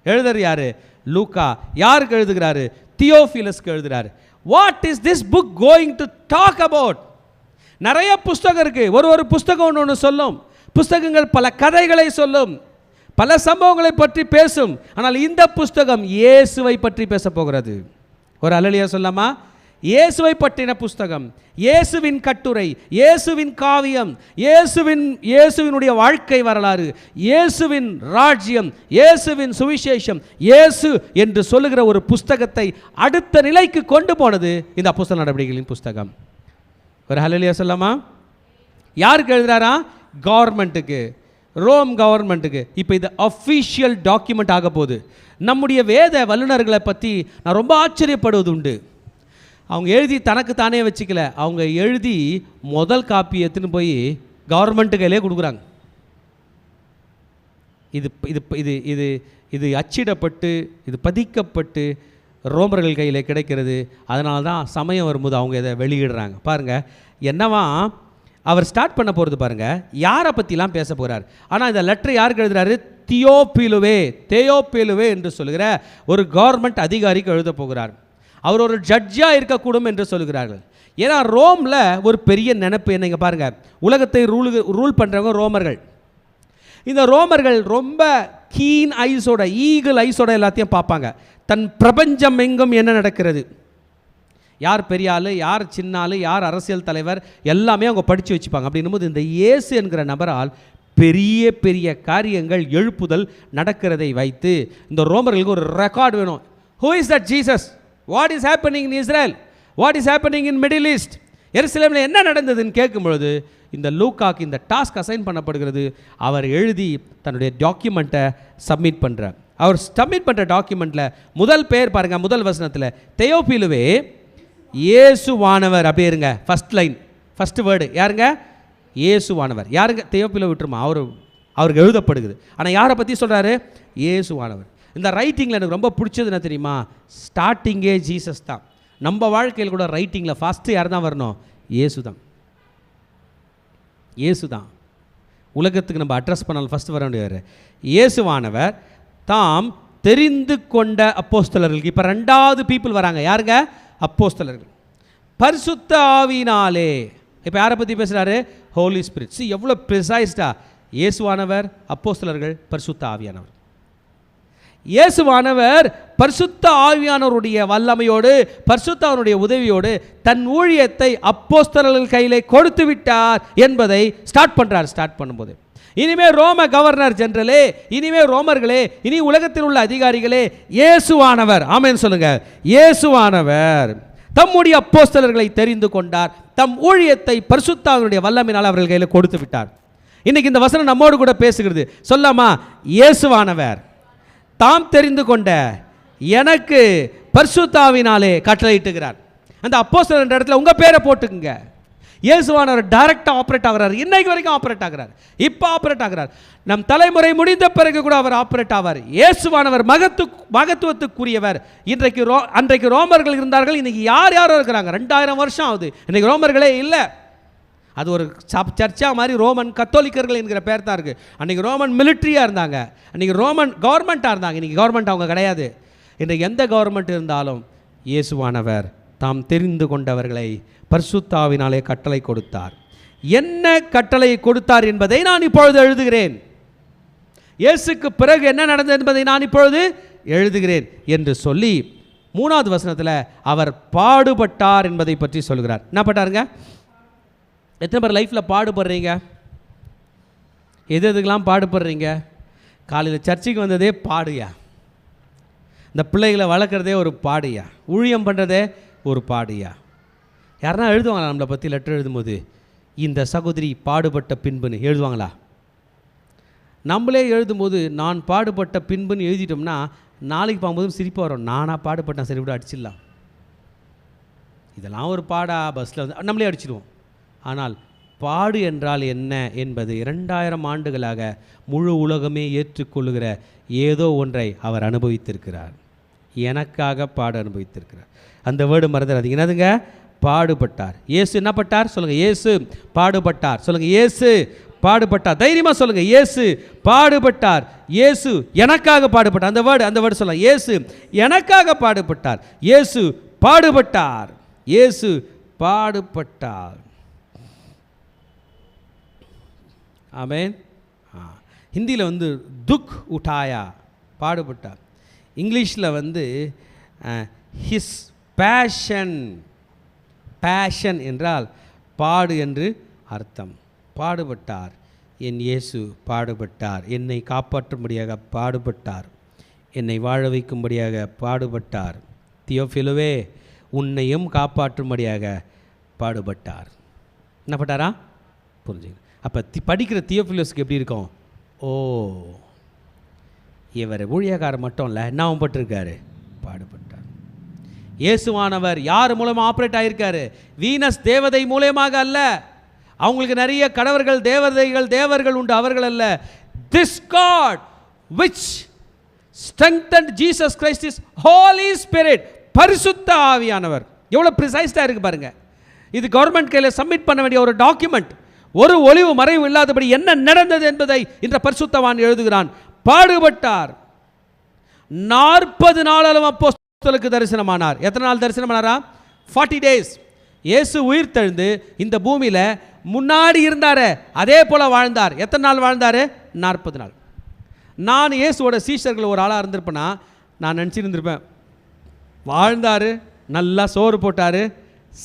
எழுதுறது யாரு? லூக்கா. யாருக்கு எழுதுகிறாரு? தியோஃபிலஸ்க்கு எழுதுகிறாரு. What is this book going to talk about? நிறைய புஸ்தகம் இருக்கு. ஒரு புஸ்தகம் ஒன்று சொல்லும். புஸ்தகங்கள் பல கதைகளை சொல்லும், பல சம்பவங்களை பற்றி பேசும். ஆனால் இந்த புஸ்தகம் இயேசுவை பற்றி பேச போகிறது. ஒரு அல்லேலூயா சொல்லாமா? இயேசுவை பற்றின புஸ்தகம், இயேசுவின் கட்டுரை, இயேசுவின் காவியம், இயேசுவினுடைய வாழ்க்கை வரலாறு, இயேசுவின் ராஜ்யம், இயேசுவின் சுவிசேஷம், இயேசு என்று சொல்லுகிற ஒரு புஸ்தகத்தை அடுத்த நிலைக்கு கொண்டு போனது இந்த அப்போஸ்தலர் நடவடிக்கைகளின் புஸ்தகம். ஒரு அல்லேலூயா சொல்லாமா? யாருக்கு எழுதுறாரா? கவர்மெண்ட்டுக்கு, ரோம் கவர்மெண்ட்டுக்கு. இப்போ இது அஃபிஷியல் டாக்குமெண்ட் ஆக போகுது. நம்முடைய வேத வல்லுநர்களை பற்றி நான் ரொம்ப ஆச்சரியப்படுவது உண்டு. அவங்க எழுதி தனக்கு தானே வச்சுக்கல, அவங்க எழுதி முதல் காப்பி எடுத்துன்னு போய் கவர்மெண்ட்டு கையிலே கொடுக்குறாங்க. இது இது இது இது இது அச்சிடப்பட்டு, இது பதிக்கப்பட்டு ரோமர்கள் கையில் கிடைக்கிறது. அதனால தான் சமயம் வரும்போது அவங்க இதை வெளியிடுறாங்க. பாருங்கள் என்னவா அவர் ஸ்டார்ட் பண்ண போகிறது. பாருங்கள் யாரை பற்றிலாம் பேச போகிறார். ஆனால் இந்த லெட்டர் யாருக்கு எழுதுறாரு? தேயோப்பிலுவே என்று சொல்லுகிற ஒரு கவர்மெண்ட் அதிகாரிக்கு எழுத போகிறார். அவர் ஒரு ஜட்ஜாக இருக்கக்கூடும் என்று சொல்கிறார்கள். ஏன்னா ரோமில் ஒரு பெரிய நினைப்பு என்ன, இங்கே பாருங்கள், உலகத்தை ரூல் பண்ணுறவங்க ரோமர்கள். இந்த ரோமர்கள் ரொம்ப கீன் ஐஸோட, ஈகிள் ஐஸோட எல்லாத்தையும் பார்ப்பாங்க. தன் பிரபஞ்சம் எங்கும் என்ன நடக்கிறது, யார் பெரிய ஆள், யார் சின்ன ஆள், யார் அரசியல் தலைவர், எல்லாமே அவங்க படித்து வச்சுப்பாங்க. அப்படின்னும் போது இந்த இயேசு என்கிற நபரால் பெரிய பெரிய காரியங்கள் எழுப்புதல் நடக்கிறதை வைத்து இந்த ரோமர்களுக்கு ஒரு ரெக்கார்டு வேணும். Who is that Jesus? What is happening in Israel? What is happening in middle east? எருசலேமில் என்ன நடந்ததுன்னு கேட்கும்பொழுது இந்த லூக்காக்கு இந்த டாஸ்க் அசைன் பண்ணப்படுகிறது. அவர் எழுதி தன்னுடைய டாக்குமெண்ட்டை சப்மிட் பண்ணுறார். அவர் சப்மிட் பண்ணுற டாக்குமெண்ட்டில் முதல் பேர் பாருங்கள், முதல் வசனத்தில் தேயோப்பிலுவே இயேசுவானவர். அப்படியே இருங்க, ஃபஸ்ட் லைன், ஃபஸ்ட்டு வேர்டு யாருங்க? இயேசுவானவர். யாருங்க? தேயோப்பிலுவை விட்டுருமா, அவருக்கு எழுதப்படுகிறது. ஆனால் யாரை பற்றி சொல்கிறாரு? இயேசுவானவர். இந்த ரைட்டிங்கில் எனக்கு ரொம்ப பிடிச்சது என்ன தெரியுமா? ஸ்டார்டிங்கே ஜீசஸ் தான். நம்ம வாழ்க்கையில் கூட ரைட்டிங்கில் ஃபஸ்ட்டு யார் தான் வரணும்? இயேசு தான். இயேசு தான் உலகத்துக்கு நம்ம அட்ரஸ் பண்ணாலும் ஃபஸ்ட்டு வர வேண்டியவர் இயேசுவானவர். தாம் தெரிந்து கொண்ட அப்போஸ்தலர்களுக்கு இப்போ ரெண்டாவது பீப்புள் வராங்க. யாருங்க? அப்போஸ்தலர்கள். பரிசுத்த ஆவியினாலே. இப்போ யாரை பற்றி பேசுகிறாரு? ஹோலி ஸ்பிரிட். சி எவ்வளோ ப்ரிசைஸ்டா. இயேசுவானவர், அப்போஸ்தலர்கள், பரிசுத்த ஆவியானவர். இயேசுவானவர் பரிசுத்த ஆவியானவருடைய வல்லமையோடு, பரிசுத்தவனுடைய உதவியோடு தன் ஊழியத்தை அப்போஸ்தலர்கள் கையிலே கொடுத்து விட்டார் என்பதை ஸ்டார்ட் பண்ணுறார். ஸ்டார்ட் பண்ணும்போது இனிமேல் ரோம கவர்னர் ஜெனரலே, இனிமேல் ரோமர்களே, இனி உலகத்தில் உள்ள அதிகாரிகளே, இயேசுவானவர், ஆமென் சொல்லுங்க, இயேசுவானவர் தம்முடைய அப்போஸ்தலர்களை தெரிந்து கொண்டார், தம் ஊழியத்தை பரிசுத்தாவினுடைய வல்லமையினால் அவர்கள் கையில் கொடுத்து விட்டார். இன்னைக்கு இந்த வசனம் நம்மோடு கூட பேசுகிறது. சொல்லாமா? இயேசுவானவர் தாம் தெரிந்து கொண்ட எனக்கு பரிசுத்தாவினாலே கட்டளையிட்டுகிறார். அந்த அப்போஸ்தலர் என்ற இடத்துல உங்கள் பேரை போட்டுக்குங்க. இயேசுவானவர் டைரக்டாக ஆப்ரேட் ஆகிறார். இன்னைக்கு வரைக்கும் ஆப்ரேட் ஆகிறார். இப்போ ஆப்ரேட் ஆகிறார். நம் தலைமுறை முடிந்த பிறகு கூட அவர் ஆப்ரேட் ஆவார். இயேசுவானவர் மகத்துவத்துக்குரியவர். அன்றைக்கு ரோமர்கள் இருந்தார்கள், இன்னைக்கு யார் யாரோ இருக்கிறாங்க. 2000 வருஷம் ஆகுது, இன்னைக்கு ரோமர்களே இல்லை. அது ஒரு சர்ச்சா மாதிரி ரோமன் கத்தோலிக்கர்கள் என்கிற பேர் தான் இருக்குது. அன்றைக்கி ரோமன் மிலிட்ரியாக இருந்தாங்க, அன்றைக்கி ரோமன் கவர்மெண்ட்டாக இருந்தாங்க. இன்றைக்கி கவர்மெண்ட் அவங்க கிடையாது. இன்றைக்கு எந்த கவர்மெண்ட் இருந்தாலும் இயேசுவானவர் தாம் தெரிந்து கொண்டவர்களை பரிசுத்தாவினாலே கட்டளை கொடுத்தார். என்ன கட்டளை கொடுத்தார் என்பதை நான் இப்பொழுது எழுதுகிறேன். இயேசுக்கு பிறகு என்ன நடந்தது என்பதை நான் இப்பொழுது எழுதுகிறேன் என்று சொல்லி 3வது வசனத்தில் அவர் பாடுபட்டார் என்பதை பற்றி சொல்கிறார். என்ன பட்டாருங்க? எத்தனை பேர் லைஃப்பில் பாடுபடுறீங்க? எதுக்கெல்லாம் பாடுபடுறீங்க? காலையில் சர்ச்சுக்கு வந்ததே பாடுயா, இந்த பிள்ளைகளை வளர்க்குறதே ஒரு பாடுயா, ஊழியம் பண்ணுறதே ஒரு பாடுயா. யாருன்னா எழுதுவாங்களா நம்மளை பற்றி லெட்டர் எழுதும்போது இந்த சகோதரி பாடுபட்ட பின்புன்னு எழுதுவாங்களா? நம்மளே எழுதும்போது நான் பாடுபட்ட பின்புன்னு எழுதிட்டோம்னா நாளைக்கு பார்க்கும்போதும் சிரிப்பாக வரும். நானாக பாடுபட்டேன், சரி விட அடிச்சிடலாம், இதெல்லாம் ஒரு பாடா, பஸ்ஸில் வந்து நம்மளே அடிச்சிடுவோம். ஆனால் பாடு என்றால் என்ன என்பது 2000 ஆண்டுகளாக முழு உலகமே ஏற்றுக்கொள்ளுகிற ஏதோ ஒன்றை அவர் அனுபவித்திருக்கிறார். எனக்காக பாடு அனுபவித்திருக்கிறார். அந்த வேர்டு மறந்துடாதீங்க. என்னதுங்க? பாடுபட்டார். இயேசு என்ன பட்டார்? சொல்லுங்கள், இயேசு பாடுபட்டார். சொல்லுங்கள், இயேசு பாடுபட்டார். தைரியமாக சொல்லுங்கள், இயேசு பாடுபட்டார். இயேசு எனக்காக பாடுபட்டார். அந்த வேர்டு சொல்லலாம். இயேசு எனக்காக பாடுபட்டார். இயேசு பாடுபட்டார். இயேசு பாடுபட்டார். ஆமென். ஹிந்தியில் வந்து துக் உட்டாயா, பாடுபட்டார். இங்கிலீஷில் வந்து ஹிஸ் பேஷன். பேஷன் என்றால் பாடு என்று அர்த்தம். பாடுபட்டார், என் இயேசு பாடுபட்டார், என்னை காப்பாற்றும்படியாக பாடுபட்டார், என்னை வாழ வைக்கும்படியாக பாடுபட்டார். தியோஃபிலுவே, உன்னையும் காப்பாற்றும்படியாக பாடுபட்டார். என்ன பட்டாரா? புரிஞ்சுங்க. அப்போ படிக்கிற தியோஃபிலோஸ்க்கு எப்படி இருக்கும்? ஓ, இவர் ஊழியக்காரர் மட்டும் இல்லை, என்னாவும் பட்டிருக்காரு, பாடுபட்டார். இயேசுவானவர் யார் மூலமாக ஆப்ரேட் ஆகியிருக்காரு? வீனஸ் தேவதை மூலமாக அல்ல. அவங்களுக்கு நிறைய கடவர்கள் தேவர்கள் உண்டு, அவர்கள் அல்ல. This god which strengthened Jesus Christ is Holy Spirit, பரிசுத்த ஆவியானவர். எவ்வளோ ப்ரிசைஸ்டாக இருக்குது பாருங்க. இது கவர்மெண்ட் கையில் சப்மிட் பண்ண வேண்டிய ஒரு டாக்குமெண்ட். ஒரு ஒளிவு மறைவு இல்லாதபடி என்ன நடந்தது என்பதை இன்ற பரிசுத்தவான் எழுதுகிறான். பாடுபட்டார். 40 நாள் அப்போஸ்தலருக்கு தரிசனமானார். எத்தனை நாள் தரிசனமானாரா? 40 days. இயேசு உயிர் தெழுந்து இந்த பூமியில் முன்னாடி இருந்தார், அதே போல் வாழ்ந்தார். எத்தனை நாள் வாழ்ந்தார்? 40 நாள். நான் இயேசுவோட சீஷர்கள் ஒரு ஆளாக இருந்திருப்பேன்னா நான் நினச்சிருந்துருப்பேன், வாழ்ந்தார், நல்லா சோறு போட்டார்,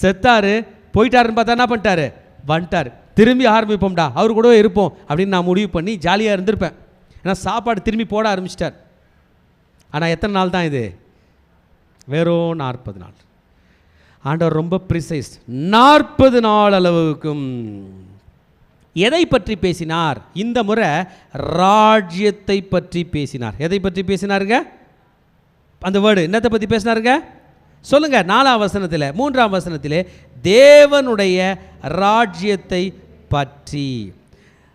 செத்தார், போயிட்டாருன்னு பார்த்தா என்ன பண்ணிட்டாரு? வந்துட்டார். திரும்பி ஆரம்பிப்போம்டா, அவர் கூடவே இருப்போம் அப்படின்னு நான் முடிவு பண்ணி ஜாலியாக இருந்திருப்பேன். ஏன்னா சாப்பாடு திரும்பி போட ஆரம்பிச்சிட்டார். ஆனால் எத்தனை நாள் தான் இது? வெறும் 40 நாள். ஆண்டவர் ரொம்ப ப்ரிசைஸ். 40 நாள் அளவுக்கும் எதை பற்றி பேசினார்? இந்த முறை ராஜ்யத்தை பற்றி பேசினார். எதை பற்றி பேசினாருங்க? அந்த வேர்டு என்னத்தை பற்றி பேசினாருங்க? சொல்லுங்க. 4ஆம் வசனத்தில், 3ஆம் வசனத்திலே தேவனுடைய ராஜ்யத்தை பற்றி.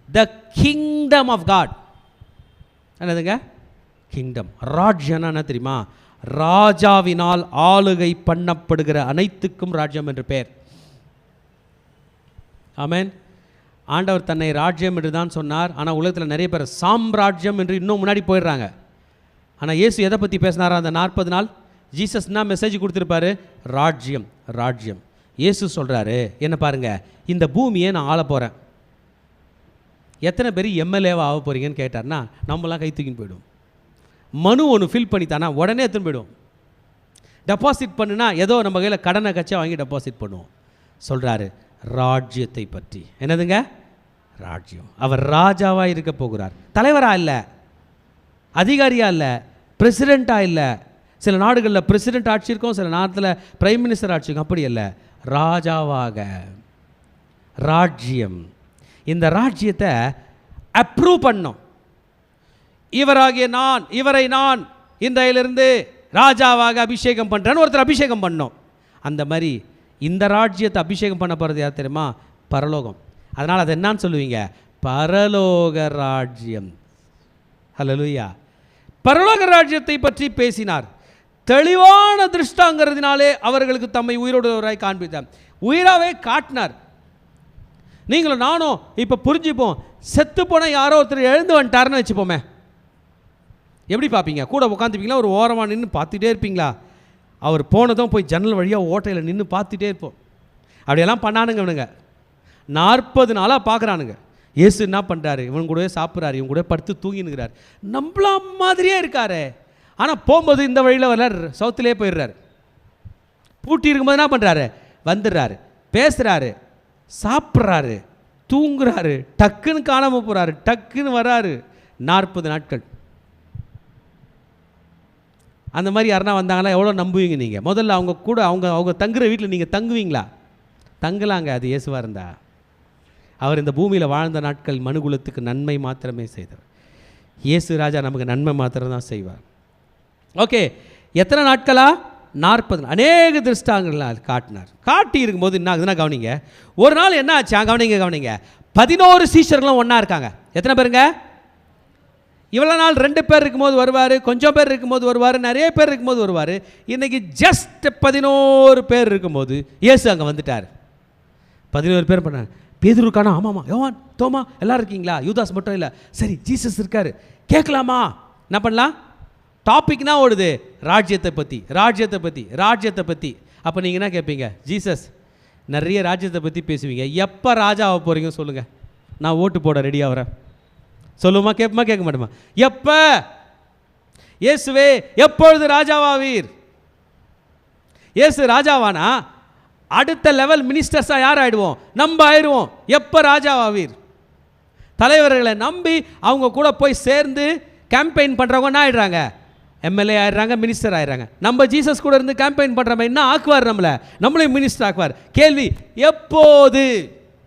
The kingdom of god. என்னதுங்க கிங்டம்? ராஜ்யம் என்ன தெரியுமா? ராஜாவினால் ஆளுகை பண்ணப்படுகிற அனைத்துக்கும் ராஜ்யம் என்று பெயர். ஆமென். ஆண்டவர் தன்னை ராஜ்யம் என்று தான் சொன்னார். ஆனால் உலகத்தில் நிறைய பேர் சாம்ராஜ்யம் என்று இன்னும் முன்னாடி போயிடுறாங்க. ஆனால் இயேசு எதை பற்றி பேசினாரா அந்த 40 நாள்? ஜீசஸ் என்ன மெசேஜ் கொடுத்துருப்பாரு? ராஜ்யம், ராஜ்யம். இயேசு சொல்கிறாரு, என்ன பாருங்க, இந்த பூமியை நான் ஆள போகிறேன். எத்தனை பேர் எம்எல்ஏவாக ஆக போகிறீங்கன்னு கேட்டார்னா நம்மளாம் கை தூக்கின்னு போயிடும். மனு ஒன்று ஃபில் பண்ணித்தானா உடனே எடுத்துன்னு போயிடும். டெபாசிட் பண்ணுனா ஏதோ நம்ம கையில் கடனை கச்சா வாங்கி டெபாசிட் பண்ணுவோம். சொல்கிறாரு ராஜ்யத்தை பற்றி. என்னதுங்க? ராஜ்யம். அவர் ராஜாவாக இருக்க போகிறார். தலைவராக இல்லை, அதிகாரியாக இல்லை, பிரசிடெண்ட்டாக இல்லை. சில நாடுகளில் பிரசிடெண்ட் ஆட்சி இருக்கும், சில நாட்டில் பிரைம் மினிஸ்டர் ஆட்சி இருக்கும். அப்படி இல்லை, ராஜாவாக. ராஜ்யம். இந்த ராஜ்யத்தை அப்ரூவ் பண்ணோம். இவராகிய நான், இவரை நான் இன்றையிலிருந்து ராஜாவாக அபிஷேகம் பண்ணுறேன்னு ஒருத்தர் அபிஷேகம் பண்ணோம். அந்த மாதிரி இந்த ராஜ்யத்தை அபிஷேகம் பண்ண போகிறது யார் தெரியுமா? பரலோகம். அதனால் அது என்னான்னு சொல்லுவீங்க? பரலோக ராஜ்யம். ஹல்லேலூயா. பரலோக ராஜ்யத்தை பற்றி பேசினார். தெளிவான திருஷ்டாங்கிறதுனாலே அவர்களுக்கு தம்மை உயிரோடுவராய் காண்பித்தார். உயிராகவே காட்டினார். நீங்களும் நானும் இப்போ புரிஞ்சுப்போம். செத்து போனால் யாரோ ஒருத்தர் எழுந்து வந்துட்டாருன்னு வச்சுப்போமே, எப்படி பார்ப்பீங்க? கூட உட்காந்துப்பீங்களா? ஒரு ஓரமாக நின்று பார்த்துட்டே இருப்பீங்களா? அவர் போனதும் போய் ஜன்னல் வழியாக ஓட்டையில் நின்று பார்த்துட்டே இருப்போம். அப்படியெல்லாம் பண்ணானுங்க இவனுங்க. 40 நாளாக பார்க்குறானுங்க. இயேசு என்ன பண்ணுறாரு? இவன் கூடவே சாப்பிட்றாரு, இவன் கூட படுத்து தூங்கினுக்கிறார். நம்மள மாதிரியே இருக்காரு. ஆனால் போகும்போது இந்த வழியில் வரலார், சவுத்துலேயே போயிடுறாரு. பூட்டி இருக்கும்போது என்ன பண்ணுறாரு? வந்துடுறாரு, பேசுகிறாரு, சாப்பிட்றாரு, தூங்குறாரு, டக்குன்னு காணாமல் போகிறாரு, டக்குன்னு வராரு. 40 நாட்கள். அந்த மாதிரி யாருன்னா வந்தாங்களா எவ்வளோ நம்புவீங்க நீங்கள்? முதல்ல அவங்க கூட அவங்க தங்குற வீட்டில் நீங்கள் தங்குவீங்களா? தங்கலாங்க. அது இயேசுவாக இருந்தா. அவர் இந்த பூமியில் வாழ்ந்த நாட்கள் மனுகுலத்துக்கு நன்மை மாத்திரமே செய்தார். இயேசு ராஜா நமக்கு நன்மை மாத்திரம் தான் செய்வார். ஓகே, எத்தனை நாட்களா? 40. அநேக திருஷ்டாங்கள் காட்டினார். காட்டி இருக்கும்போது என்ன ஆகுதுன்னா கவனிங்க. ஒரு நாள் என்ன ஆச்சா? கவனிங்க. 11 சீஷர்களும் ஒன்றா இருக்காங்க. எத்தனை பேருங்க? இவ்வளோ நாள் 2 பேர் இருக்கும்போது வருவார், கொஞ்சம் பேர் இருக்கும்போது வருவார், நிறைய பேர் இருக்கும்போது வருவார். இன்றைக்கி ஜஸ்ட் 11 பேர் இருக்கும்போது இயேசு அங்கே வந்துட்டார். 11 பேர் பண்ணார். பேதுரு இருக்கானா? ஆமாம்மா. யோவான், தோமா எல்லோரும் இருக்கீங்களா? யூதாஸ் மட்டும் இல்லை. சரி, ஜீசஸ் இருக்கார், கேட்கலாமா? என்ன பண்ணலாம்? டாபிக்னா ஓடுது ராஜ்யத்தை பற்றி. அப்போ நீங்கள் என்ன கேட்பீங்க? ஜீசஸ் நிறைய ராஜ்யத்தை பற்றி பேசுவீங்க, எப்போ ராஜா ஆக போகிறீங்க சொல்லுங்கள், நான் ஓட்டு போட ரெடியாக வரேன். சொல்லுமா, கேட்போமா, கேட்க மாட்டோமா? எப்ப இயேசுவே எப்பொழுது ராஜாவாவீர்? இயேசு ராஜாவானா அடுத்த லெவல் மினிஸ்டர்ஸாக யார் ஆயிடுவோம்? நம்ம ஆயிடுவோம். எப்போ ராஜாவாவீர்? தலைவர்களை நம்பி அவங்க கூட போய் சேர்ந்து கேம்பெயின் பண்ணுறவங்க என்ன ஆயிடுறாங்க? எம்எல்ஏ ஆயிடுறாங்க, மினிஸ்டர் ஆயிடுறாங்க. நம்ம ஜீசஸ் கூட இருந்து கேம்பெயின் பண்ணுறவங்க என்ன ஆக்குவார்? நம்மளையும் மினிஸ்டர் ஆக்குவார். கேள்வி, எப்போது?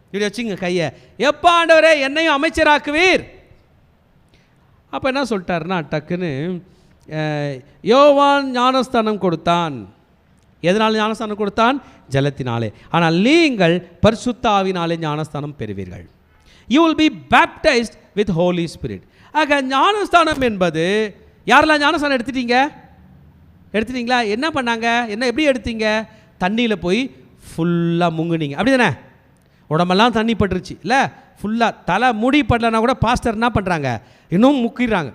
இப்படி வச்சுங்க கையை. எப்போ ஆண்டவரே என்னையும் அமைச்சராக்குவீர்? அப்போ என்ன சொல்லிட்டாருன்னா, டக்குன்னு யோவான் ஞானஸ்தானம் கொடுத்தான். எதனால் ஞானஸ்தானம் கொடுத்தான்? ஜலத்தினாலே. ஆனால் நீங்கள் பரிசுத்த ஆவினாலே ஞானஸ்தானம் பெறுவீர்கள். You will be baptised with holy spirit. ஆக ஞானஸ்தானம் என்பது, யாரெல்லாம் ஞானஸ்தானம் எடுத்துட்டீங்களா? என்ன பண்ணாங்க? எப்படி எடுத்தீங்க? தண்ணியில் போய் ஃபுல்லாக முங்குனீங்க, அப்படி தானே? உடம்பெல்லாம் தண்ணி பட்டுருச்சு இல்லை, ஃபுல்லாக தலை முடி படலைன்னா கூட பாஸ்டர் என்ன பண்ணுறாங்க? இன்னும் முக்கிடுறாங்க.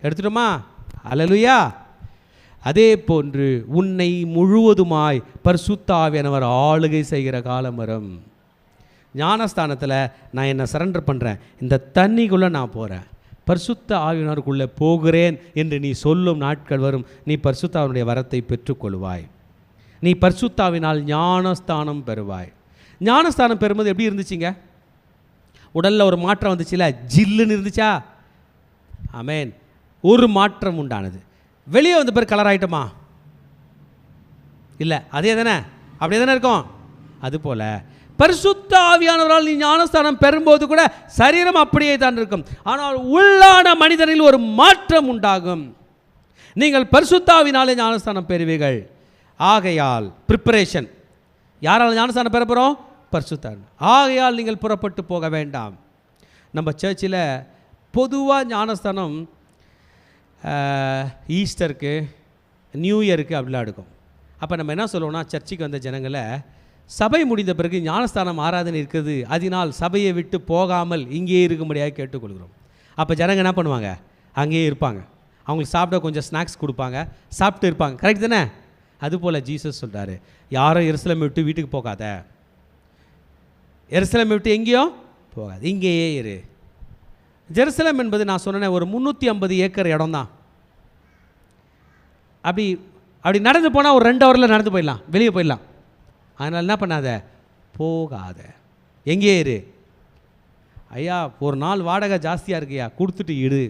எடுத்துட்டோமா? அல்லேலூயா. அதே போன்று உன்னை முழுவதுமாய் பரிசுத்த ஆவியானவர் ஆளுகை செய்கிற காலம் வரும். ஞானஸ்தானத்தில் நான் என்னை சரண்டர் பண்ணுறேன், இந்த தண்ணிக்குள்ளே நான் போகிறேன், பரிசுத்த ஆவியானவருக்குள்ளே போகிறேன் என்று நீ சொல்லும் நாட்கள் வரும். நீ பரிசுத்த ஆவியானுடைய வரத்தை பெற்றுக்கொள்வாய். நீ பரிசுத்த ஆவியினால் ஞானஸ்தானம் பெறுவாய். ஞானஸ்தானம் பெறும்போது எப்படி இருந்துச்சுங்க? உடலில் ஒரு மாற்றம் வந்துச்சுல, ஜில்லுன்னு இருந்துச்சா? ஆமேன். ஒரு மாற்றம் உண்டானது. வெளியே வந்த பேர் கலர் ஆகிட்டோமா? இல்லை, அதே தானே, அப்படியே தானே இருக்கும். அதுபோல் பரிசுத்த ஆவியானவரால் நீ ஞானஸ்தானம் பெறும்போது கூட சரீரம் அப்படியே தான் இருக்கும், ஆனால் உள்ளான மனிதனில் ஒரு மாற்றம் உண்டாகும். நீங்கள் பரிசுத்த ஆவியினாலே ஞானஸ்தானம் பெறுவீர்கள். ஆகையால் ப்ரிப்பரேஷன். யாரால் ஞானஸ்தானம் பெற போகிறோம்? பரிசுத்த. ஆகையால் நீங்கள் புறப்பட்டு போக வேண்டாம். நம்ம சர்ச்சில் பொதுவாக ஞானஸ்தானம் ஈஸ்டருக்கு, நியூ இயருக்கு அப்படிலாம் எடுக்கும். அப்போ நம்ம என்ன சொல்லுவோம்னா, சர்ச்சுக்கு வந்த ஜனங்களை சபை முடிந்த பிறகு ஞானஸ்தானம் ஆராதனை இருக்குது, அதனால் சபையை விட்டு போகாமல் இங்கேயே இருக்கும்படியாக கேட்டுக்கொள்கிறோம். அப்போ ஜனங்க என்ன பண்ணுவாங்க? அங்கேயே இருப்பாங்க. அவங்களுக்கு சாப்பிட கொஞ்சம் ஸ்நாக்ஸ் கொடுப்பாங்க, சாப்பிட்டு இருப்பாங்க. கரெக்ட் தானே? அதுபோல் ஜீசஸ் சொல்கிறாரு, யாரும் எருசலேமை விட்டு வீட்டுக்கு போகாத, எருசலேமை விட்டு எங்கேயும் போகாது, இங்கேயே இரு. ஜெருசலேம் என்பது நான் சொன்னேன் ஒரு 350 ஏக்கர் இடம் தான். அப்படி நடந்து போனால் ஒரு 2 ஹவரில் நடந்து போயிடலாம், வெளியே போயிடலாம். அதனால் என்ன பண்ணாத, போகாத, எங்கேயே இரு. ஐயா ஒரு நாள் வாடகை ஜாஸ்தியாக இருக்குயா, கொடுத்துட்டு இடு.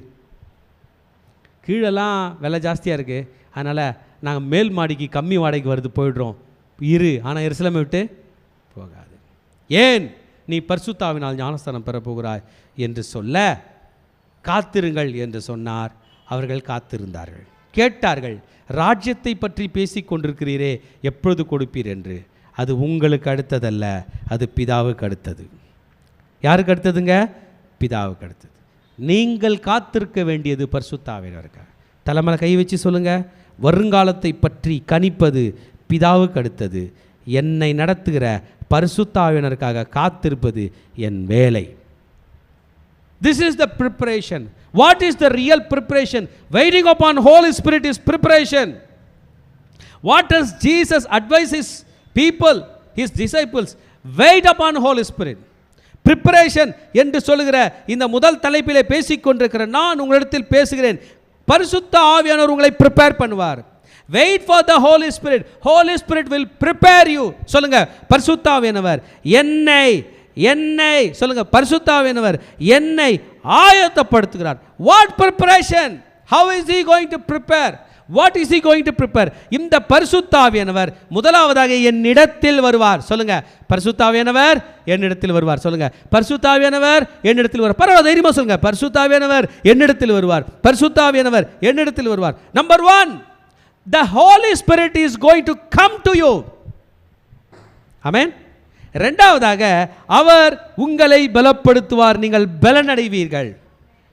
கீழெல்லாம் விலை ஜாஸ்தியாக இருக்குது, அதனால் நாங்கள் மேல் மாடிக்கு கம்மி வாடகைக்கு வருது போயிடுறோம், இரு. ஆனால் எருசலேமை விட்டு போகாது. ஏன்? நீ பரிசுத்த ஆவியினால் ஞானஸ்தானம் பெற போகிறாய் என்று சொல்ல காத்திருங்கள் என்று சொன்னார். அவர்கள் காத்திருந்தார்கள், கேட்டார்கள். ராஜ்யத்தை பற்றி பேசிக் கொண்டிருக்கிறீரே, எப்பொழுது கொடுப்பீர் என்று. அது உங்களுக்கு அடுத்ததல்ல, அது பிதாவுக்கு அடுத்தது. யாருக்கு அடுத்ததுங்க? பிதாவுக்கு அடுத்தது. நீங்கள் காத்திருக்க வேண்டியது பரிசுத்த ஆவியானவருக்கு. தலைமையில கை வச்சு சொல்லுங்கள், வருங்காலத்தை பற்றி கணிப்பது பிதாவுக்கு அடுத்தது. என்னை நடத்துகிற பரிசுத்த ஆவியானவருக்காக காத்திருப்பது என் வேலை. This is the preparation. What is the real preparation? Waiting upon Holy Spirit is preparation. What does Jesus advise his people, his disciples? Wait upon Holy Spirit. Preparation என்று சொல்லுகிற இந்த முதல் தலைப்பிலே பேசிக்கொண்டிருக்கிற நான் உங்களிடத்தில் பேசுகிறேன். பரிசுத்த ஆவியானவர் உங்களை prepare பண்ணுவார். Wait for the Holy Spirit. Holy Spirit will prepare you. சொல்லுங்க, பரிசுத்த ஆவியானவர் என்னை சொல்லுங்க, பரிசுத்த ஆவியானவர் என்னை ஆயத்தப்படுத்துகிறார். What preparation? How is he going to prepare? What is he going to prepare? இந்த பரிசுத்த ஆவியானவர் முதலாவதாக என்னிடத்தில் வருவார். சொல்லுங்க, பரிசுத்த ஆவியானவர் என்னிடத்தில் வருவார். சொல்லுங்க, பரிசுத்த ஆவியானவர் என்னிடத்தில் வருவார். பரவாயில்லை, தைரியமா சொல்லுங்க, பரிசுத்த ஆவியானவர் என்னிடத்தில் வருவார், பரிசுத்த ஆவியானவர் என்னிடத்தில் வருவார். Number 1, the Holy Spirit is going to come to you. ஆமென். இரண்டாவதாக, அவர் உங்களை பலப்படுத்துவார், நீங்கள் பலனடைவீர்கள்.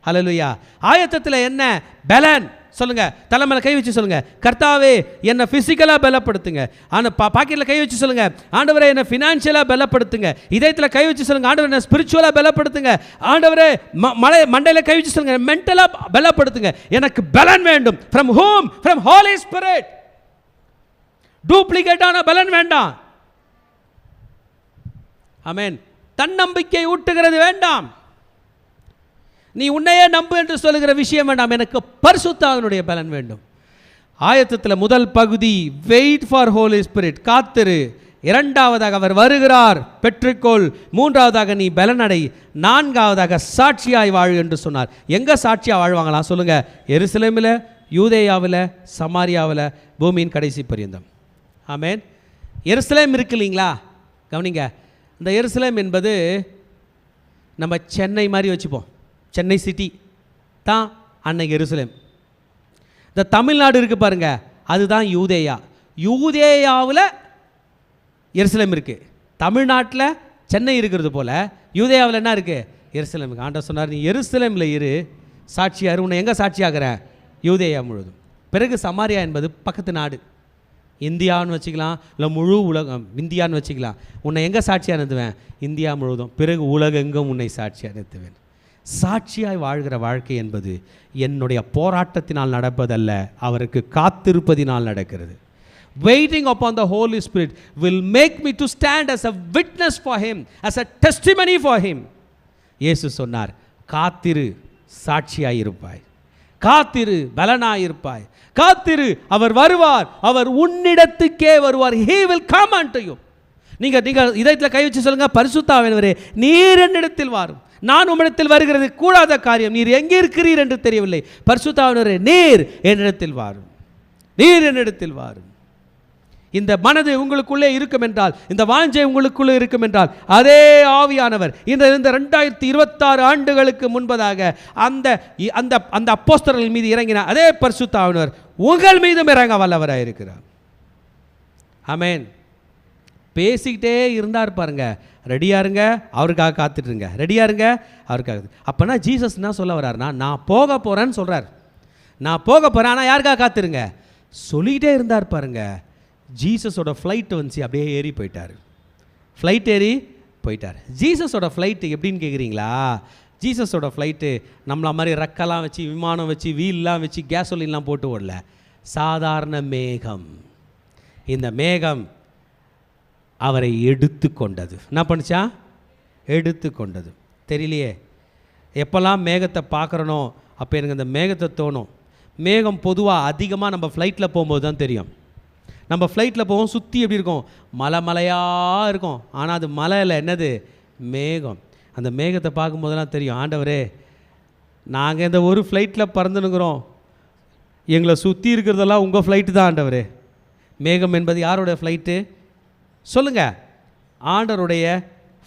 ஹல்லேலூயா. ஆயத்தத்தில் என்ன பலன்? சொல்லுங்க, தலைமையில கை வச்சு சொல்லுங்க, கர்த்தாவே என்னை பிசிக்கலாக பலப்படுத்துங்க. ஆனால் பாக்கெட்டில் கை வச்சு சொல்லுங்க, ஆண்டவரே என்னை ஃபினான்ஷியலாக பலப்படுத்துங்க. இதயத்தில் கை வச்சு சொல்லுங்க, ஆண்டவரே என்னை ஸ்பிரிச்சுவலாக பலப்படுத்துங்க. ஆண்டவரே மண்டையில் கை வச்சு சொல்லுங்க, மென்டலாக பலப்படுத்துங்க. எனக்கு பலன் வேண்டும். From whom? From holy spirit. டூப்ளிகேட்டான பலன் வேண்டாம். ஆமென். தன்னம்பிக்கை ஊட்டுகிறது வேண்டாம். நீ உன்னையே நம்பு என்று சொல்லுகிற விஷயம் வேண்டாம், எனக்கு பரிசுத்த ஆவியினுடைய பலன் வேண்டும். ஆயத்தத்தில் முதல் பகுதி வெயிட் ஃபார் ஹோலி ஸ்பிரிட், காத்திரு. இரண்டாவதாக அவர் வருகிறார், பெற்றுக்கொள். மூன்றாவதாக நீ பலனடை. நான்காவதாக சாட்சியாய் வாழு என்று சொன்னார். எங்கே சாட்சியாக வாழ்வாங்களாம் சொல்லுங்கள்? எருசலேமில், யூதேயாவில், சமாரியாவில், பூமியின் கடைசி பரியந்தம். ஆமேன். எருசலேம் இருக்கு இல்லைங்களா? கவனிங்க, இந்த எருசலேம் என்பது நம்ம சென்னை மாதிரி வச்சுப்போம், சென்னை சிட்டி தான் அன்னைக்கு எருசலேம். இந்த தமிழ்நாடு இருக்குது பாருங்கள், அதுதான் யூதேயா. யூதேயாவில் எருசலேம் இருக்குது. தமிழ்நாட்டில் சென்னை இருக்கிறது போல் யூதேயாவில் என்ன இருக்குது? எருசலேம். ஆண்டவர் சொன்னார், நீ எருசலேமில் இரு, சாட்சியாரு. உன்னை எங்கே சாட்சியாகிற? யூதேயா முழுதும். பிறகு சமாரியா என்பது பக்கத்து நாடு, இந்தியான்னு வச்சுக்கலாம், இல்லை முழு உலகம் இந்தியான்னு வச்சுக்கலாம். உன்னை எங்கே சாட்சியாக நிறுத்துவேன்? இந்தியா முழுவதும். பிறகு உலகெங்கும் உன்னை சாட்சியாக நிறுத்துவேன். சாட்சியாய் வாழ்கிற வாழ்க்கை என்பது என்னுடைய போராட்டத்தினால் நடப்பதல்ல, அவருக்கு காத்திருப்பதினால் நடக்கிறது. Waiting upon the Holy Spirit will make me to stand as a witness for Him, as a testimony for Him. இயேசு சொன்னார், காத்திரு, சாட்சியாயிருப்பாய். காத்திரு, பலனாயிருப்பாய். காத்திரு, அவர் வருவார், அவர் உன்னிடத்துக்கே வருவார். He will come unto you. நீங்கள் இதயத்தில் கை வச்சு சொல்லுங்க, பரிசுத்த ஆவியானவரே, நீர் என்னிடத்தில் வாரும். நான் உம்மிடத்தில் வருகிறது கூடாத காரியம், நீர் எங்கே இருக்கிறீர் என்று தெரியவில்லை. பரிசுத்த ஆவியானவரே, நீர் என்னிடத்தில் வாரும், நீர் என்னிடத்தில் வாரும். இந்த மனது உங்களுக்குள்ளே இருக்கும் என்றால், இந்த வாஞ்சை உங்களுக்குள்ளே இருக்கும் என்றால், அதே ஆவியானவர் இந்த 2026 ஆண்டுகளுக்கு முன்பதாக அந்த அந்த அந்த அப்போஸ்தலர்கள் மீது இறங்கின அதே பரிசுத்த ஆவியானவர் உங்கள் மீதும் இறங்க வல்லவராக இருக்கிறார். ஆமென். பேசிக்கிட்டே இருந்தார் பாருங்க, ரெடியாக இருங்க, அவருக்காக காத்துட்ருங்க, ரெடியாக இருங்க, அவருக்காக. அப்போனா ஜீசஸ் என்ன சொல்ல வர்றாருன்னா, நான் போக போகிறேன்னு சொல்கிறார். நான் போக போகிறேன், ஆனால் யாருக்காக காத்துருங்க சொல்லிக்கிட்டே இருந்தார் பாருங்க. ஜீசஸோட ஃப்ளைட்டு வந்துச்சு, அப்படியே ஏறி போயிட்டார். ஃப்ளைட் ஏறி போயிட்டார். ஜீசஸோட ஃப்ளைட்டு எப்படின்னு கேட்குறீங்களா? ஜீசஸோட ஃப்ளைட்டு நம்மள மாதிரி ரெக்கெல்லாம் வச்சு, விமானம் வச்சு, வீல்லாம் வச்சு, கேசோலின்லாம் போட்டு ஓடல. சாதாரண மேகம். இந்த மேகம் அவரை எடுத்து கொண்டது. என்ன பண்ணிச்சா? எடுத்து கொண்டது. தெரியலையே, எப்போல்லாம் மேகத்தை பார்க்குறனோ அப்போ எனக்கு அந்த மேகத்தை தோணும். மேகம் பொதுவாக அதிகமாக நம்ம ஃப்ளைட்டில் போகும்போது தான் தெரியும். நம்ம ஃப்ளைட்டில் போவோம், சுற்றி எப்படி இருக்கும்? மலையாக இருக்கும். ஆனால் அது மலையில் என்னது? மேகம். அந்த மேகத்தை பார்க்கும்போதெல்லாம் தெரியும், ஆண்டவரே, நாங்கள் இந்த ஒரு ஃப்ளைட்டில் பறந்துனுங்கிறோம், எங்களை சுற்றி இருக்கிறதெல்லாம் உங்கள் ஃப்ளைட்டு தான் ஆண்டவரே. மேகம் என்பது யாரோட ஃப்ளைட்டு சொல்லுங்கள்? ஆண்டவருடைய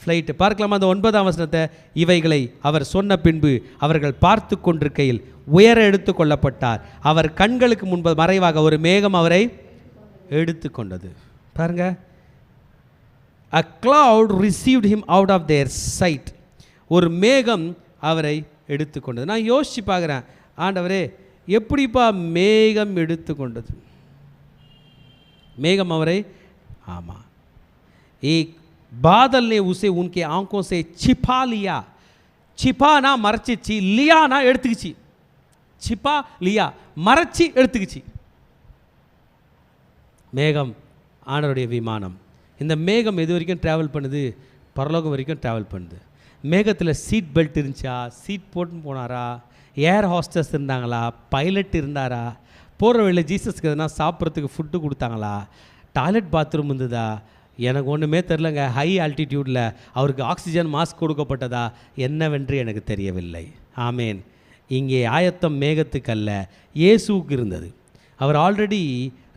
ஃப்ளைட்டு. பார்க்கலாமா அந்த 9ஆம் வசனத்தை? இவைகளை அவர் சொன்ன பின்பு அவர்கள் பார்த்து கொண்டிருக்கையில் உயர எடுத்து கொள்ளப்பட்டார். அவர் கண்களுக்கு முன்பு மறைவாக ஒரு மேகம் அவரை எடுத்து கொண்டது. பாருங்க, a cloud received him out of their sight. ஒரு மேகம் அவரை எடுத்து கொண்டது. நான் யோசிச்சு பார்க்குறேன், ஆண்டவரே எப்படிப்பா மேகம் எடுத்து கொண்டது? மேகம் அவரை, ஆமாம், एक बादल ने उसे उनके आंखों से छिपा लिया. छिपाना மறைச்சிச்சு, லியானா எடுத்துக்கிச்சு. छिपा लिया மறைச்சி எடுத்துக்கிச்சு. மேகம் ஆண்டவருடைய விமானம். இந்த மேகம் எது வரைக்கும் ட்ராவல் பண்ணுது? பரலோகம் வரைக்கும் ட்ராவல் பண்ணுது. மேகத்தில் சீட் பெல்ட் இருந்துச்சா? சீட் போட்டுன்னு போனாரா? ஏர் ஹாஸ்டஸ் இருந்தாங்களா? பைலட் இருந்தாரா? போகிற வழியில் ஜீசஸ்க்கு எதுனா சாப்பிட்றதுக்கு ஃபுட்டு கொடுத்தாங்களா? டாய்லெட் பாத்ரூம் இருந்ததா? எனக்கு ஒன்றுமே தெரிலங்க. ஹை ஆல்டிடியூடில் அவருக்கு ஆக்சிஜன் மாஸ்க் கொடுக்கப்பட்டதா? என்னவென்று எனக்கு தெரியவில்லை. ஆமேன். இங்கே ஆயத்தம் மேகத்துக்கு அல்ல, இயேசுவுக்கு இருந்தது. அவர் ஆல்ரெடி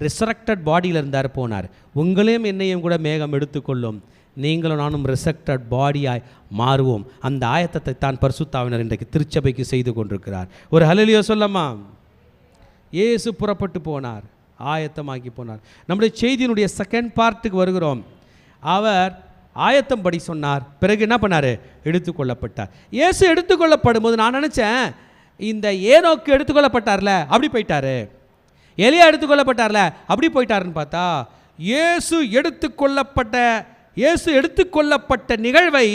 ரிசரக்டட் பாடியில் இருந்தார், போனார். உங்களையும் என்னையும் கூட மேகம் எடுத்துக்கொள்ளும், நீங்களும் நானும் ரிசரக்டட் பாடியாய் மாறுவோம். அந்த ஆயத்தத்தை தான் பரிசுத்த ஆவியானவர் இன்றைக்கு திருச்சபைக்கு செய்து கொண்டிருக்கிறார். ஒரு ஹல்லேலூயா சொல்லமா? இயேசு புறப்பட்டு போனார், ஆயத்தமாக்கி போனார். நம்முடைய செய்தியினுடைய செகண்ட் பார்ட்டுக்கு வருகிறோம். அவர் ஆயத்தம் படி சொன்னார், பிறகு என்ன பண்ணார்? எடுத்துக்கொள்ளப்பட்டார். இயேசு எடுத்துக்கொள்ளப்படும் போது நான் நினச்சேன், இந்த ஏனோக்கு எடுத்துக்கொள்ளப்பட்டார்ல அப்படி போயிட்டாரு, எலியா எடுத்துக்கொள்ளப்பட்டார்ல அப்படி போயிட்டாருன்னு பார்த்தா, இயேசு எடுத்துக்கொள்ளப்பட்ட நிகழ்வை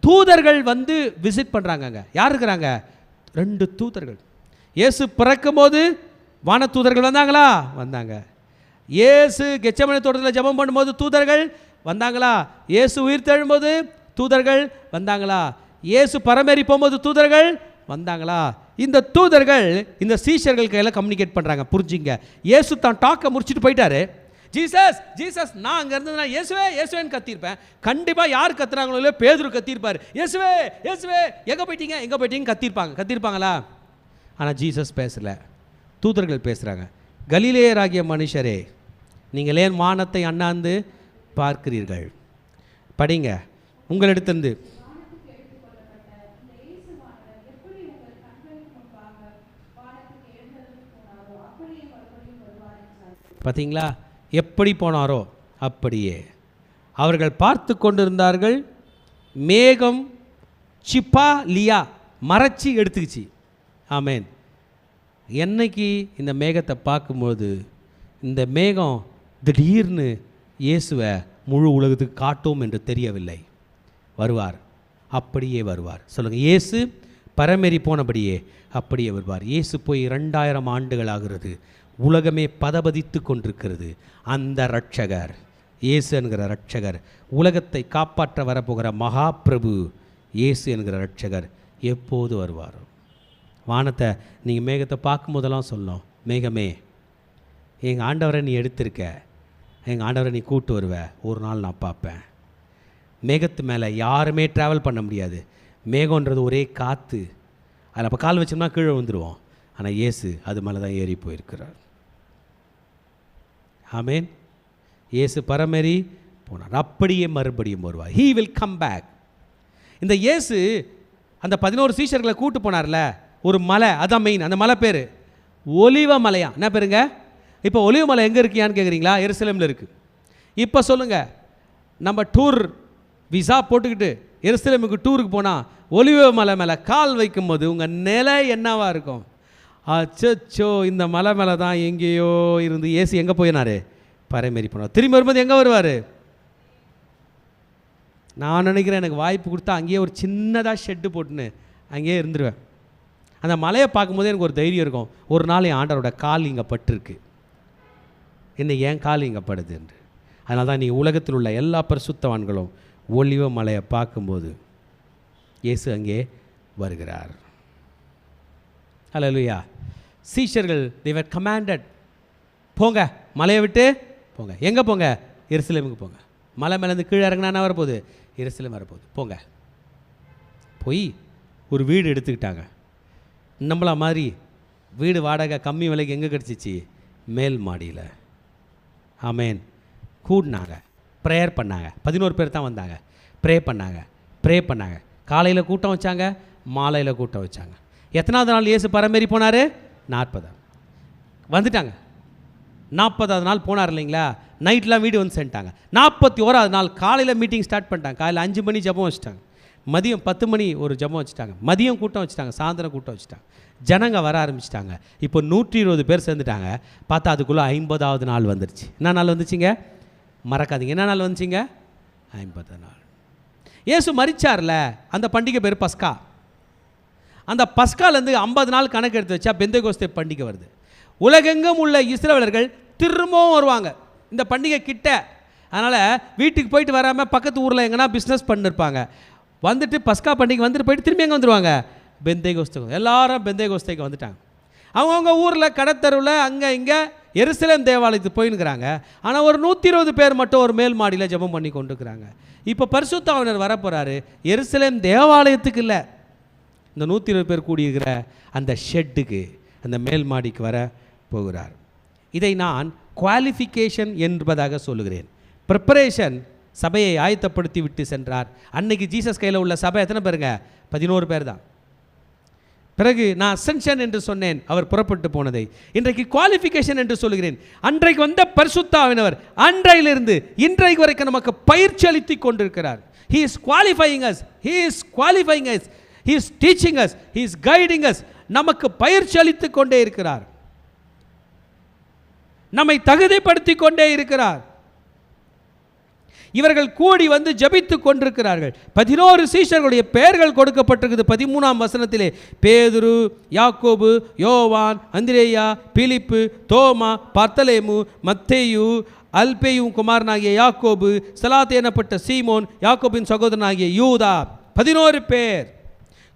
தூதர்கள் வந்து விசிட் பண்ணுறாங்க. யார் இருக்கிறாங்க? 2 தூதர்கள். இயேசு பிறக்கும் போது வான தூதர்கள் வந்தாங்களா? வந்தாங்க. இயேசு கெத்செமனே தோட்டத்தில் ஜெபம் பண்ணும்போது தூதர்கள் வந்தாங்களா? இயேசு உயிர் தெழும்போது தூதர்கள் வந்தாங்களா? இயேசு பரமேறி போகும்போது தூதர்கள் வந்தாங்களா? இந்த தூதர்கள் இந்த சீஷர்கள் கையில் கம்யூனிகேட் பண்ணுறாங்க. புரிஞ்சுங்க, இயேசு தான் டாக்கை முடிச்சுட்டு போயிட்டாரு. ஜீசஸ் ஜீசஸ், நான் அங்கே இருந்ததுன்னா இயேசுவே இயேசுவேன்னு கத்திருப்பேன். கண்டிப்பாக யார் கத்துறாங்களோ இல்லையோ பேதுரு கத்திருப்பார், இயேசுவே இயேசுவே எங்கே போயிட்டீங்க எங்கே போயிட்டீங்கன்னு கத்திருப்பாங்களா? ஆனால் ஜீசஸ் பேசலை, தூதர்கள் பேசுகிறாங்க. கலிலேயராகிய மனுஷரே, நீங்கள் ஏன் வானத்தை அண்ணாந்து பார்க்கிறீர்கள்? படிங்க உங்களிடத்திலிருந்து. பார்த்தீங்களா, எப்படி போனாரோ அப்படியே அவர்கள் பார்த்து கொண்டிருந்தார்கள். மேகம் சிப்பா லியா மறைச்சி எடுத்துக்கிச்சு. ஆமேன். என்னைக்கு இந்த மேகத்தை பார்க்கும்போது இந்த மேகம் திடீர்னு இயேசுவை முழு உலகத்துக்கு காட்டும் என்று தெரியவில்லை. வருவார், அப்படியே வருவார். சொல்லுங்கள், இயேசு பரமேறி போனபடியே அப்படியே வருவார். இயேசு போய் 2000 ஆண்டுகள் ஆகிறது. உலகமே பதபதித்து கொண்டிருக்கிறது. அந்த இரட்சகர், இயேசு என்கிற இரட்சகர், உலகத்தை காப்பாற்ற வரப்போகிற மகா பிரபு இயேசு என்கிற இரட்சகர் எப்போது வருவார்? வானத்தை நீங்கள் மேகத்தை பார்க்கும் போதெல்லாம் சொல்லணும், மேகமே எங்கள் ஆண்டவரை நீ எடுத்திருக்க, எங்கள் ஆண்டவரை நீ கூட்டு வருவ, ஒரு நாள் நான் பார்ப்பேன். மேகத்து மேலே யாருமே ட்ராவல் பண்ண முடியாது. மேகன்றது ஒரே காற்று, அதில் அப்போ கால் வச்சோம்னா கீழே வந்துடுவோம். ஆனால் இயேசு அது மேலே தான் ஏறி போயிருக்கிறார். ஆமேன். இயேசு பரமேறி போனார், அப்படியே மறுபடியும் வருவார். He will come back. இந்த இயேசு அந்த 11 சீஷர்களை கூட்டு போனார்ல, ஒரு மலை, அதான் மெயின். அந்த மலை பேர் ஒலிவ மலையா? என்ன பேருங்க? இப்போ ஒலிவ மலை எங்கே இருக்கியான்னு கேட்குறீங்களா? எருசலேமில் இருக்குது. இப்போ சொல்லுங்கள், நம்ம டூர் விசா போட்டுக்கிட்டு எருசலேமுக்கு டூருக்கு போனால் ஒலிவ மலை மேலே கால் வைக்கும்போது உங்கள் நிலை என்னவாக இருக்கும்? அச்சோ, இந்த மலை மேலே தான் எங்கேயோ இருந்து இயேசு எங்கே போயினார்? பரமேறி போனார். திரும்பி வரும்போது எங்கே வருவார்? நான் நினைக்கிறேன், எனக்கு வாய்ப்பு கொடுத்தா அங்கேயே ஒரு சின்னதாக ஷெட்டு போட்டுன்னு அங்கேயே இருந்துருவேன். அந்த மலையை பார்க்கும்போதே எனக்கு ஒரு தைரியம் இருக்கும், ஒரு நாள் என் ஆண்டவரோட கால் இங்கே பட்டிருக்கு, என்ன ஏன் கால் இங்கே படுது என்று. அதனால தான் நீ உலகத்தில் உள்ள எல்லா பரிசுத்தவான்களும் ஒலிவ மலையை பார்க்கும்போது இயேசு அங்கே வருகிறார். ஹல்லேலூயா. சீஷர்கள் they were commanded, போங்க மலையை விட்டு போங்க. எங்கே போங்க? எருசலேமுக்கு போங்க. மலை மேலேருந்து கீழே இறங்கினா என்ன வரப்போகுது? எருசலேம் வரப்போகுது. போங்க. போய் ஒரு வீடு எடுத்துக்கிட்டாங்க. நம்மள மாதிரி வீடு வாடகை கம்மி விலைக்கு எங்கே கிடச்சிச்சு? மேல் மாடியில். ஆமேன். கூடினாங்க, ப்ரேயர் பண்ணாங்க. 11 பேர் தான் வந்தாங்க. ப்ரே பண்ணாங்க. காலையில் கூட்டம் வச்சாங்க, மாலையில் கூட்டம் வச்சாங்க. எத்தனாவது நாள் இயேசு பரமேறி போனார்? 40. வந்துட்டாங்க. 40வது நாள் போனார் இல்லைங்களா? நைட்லாம் வீடு வந்து சென்ட்டாங்க. 41வது நாள் காலையில் மீட்டிங் ஸ்டார்ட் பண்ணிட்டாங்க. காலையில் 5 மணி ஜபம் வச்சுட்டாங்க. மதியம் 10 மணி ஒரு ஜபம் வச்சுட்டாங்க. மதியம் கூட்டம் வச்சுட்டாங்க. சாயந்தரம் கூட்டம் வச்சுட்டாங்க. ஜனங்க வர ஆரம்பிச்சிட்டாங்க. இப்போ 120 பேர் சேர்ந்துட்டாங்க. பார்த்தா அதுக்குள்ளே 50வது நாள் வந்துருச்சு. என்ன நாள் வந்துச்சுங்க? மறக்காதீங்க, என்ன நாள் வந்துச்சுங்க? 50 நாள். இயேசு மரிச்சார்ல, அந்த பண்டிகை பேர் பஸ்கா. அந்த பஸ்காலேருந்து 50 நாள் கணக்கு எடுத்து வச்சா பெந்தேகோஸ்தே பண்டிகை வருது. உலகெங்கும் உள்ள இஸ்ரவேலர்கள் திரும்பவும் வருவாங்க இந்த பண்டிகை கிட்ட. அதனால் வீட்டுக்கு போயிட்டு வராமல் பக்கத்து ஊரில் எங்கன்னா பிஸ்னஸ் பண்ணிருப்பாங்க. வந்துட்டு பஸ்கா பண்டிகை வந்துட்டு போயிட்டு திரும்பி எங்கே வந்துடுவாங்க? பெந்தேகோஸ்தேக்கு. எல்லாரும் பெந்தேகோஸ்தேக்கு வந்துட்டாங்க. அவங்கவுங்க ஊரில் கடத்தருவில் அங்கே இங்கே எருசலேம் தேவாலயத்துக்கு போயின்னுக்கிறாங்க. ஆனால் ஒரு 120 பேர் மட்டும் ஒரு மேல் மாடியில் ஜெபம் பண்ணி கொண்டுருக்குறாங்க. இப்போ பரிசுத்த ஆவியானவர் வரப்போகிறாரு. எருசலேம் தேவாலயத்துக்கு இல்லை, இந்த 120 பேர் கூடியிருக்கிற அந்த ஷெட்டுக்கு, அந்த மேல் மாடிக்கு வர போகிறார். இதை நான் குவாலிஃபிகேஷன் என்பதாக சொல்லுகிறேன். ப்ரிப்பரேஷன். சபையை ஆயத்தப்படுத்தி விட்டு சென்றார். அன்னைக்கு ஜீசஸ் கையில் உள்ள சபை எத்தனை பேருங்க? 11 பேர் தான். பிறகு நான் அசென்ஷன் என்று சொன்னேன், அவர் புறப்பட்டு போனதை. இன்றைக்கு குவாலிஃபிகேஷன் என்று சொல்கிறேன். அன்றைக்கு வந்த பரிசுத்த ஆவியானவர் அன்றையிலிருந்து இன்றைக்கு வரைக்கும் நமக்கு பயிற்சி அளித்து கொண்டிருக்கிறார். He is qualifying us. He is qualifying us. He is teaching us. He is guiding us. நமக்கு பயிற்சி அளித்து கொண்டே இருக்கிறார். நம்மை தகுதிப்படுத்தி கொண்டே இருக்கிறார். இவர்கள் கூடி வந்து ஜெபித்து கொண்டிருக்கிறார்கள். 11 சீஷர்களுடைய பெயர்கள் கொடுக்கப்பட்டிருக்குது 13ஆம் வசனத்திலே. பேதுரு, யாக்கோபு, யோவான், அந்திரேயா, பிலிப்பு, தோமா, பர்த்தலேமு, மத்தேயு, அல்பேயும் குமாரனாகிய யாக்கோபு, சலாத் எனப்பட்ட சீமோன், யாக்கோபின் சகோதரனாகிய யூதா. 11 பேர்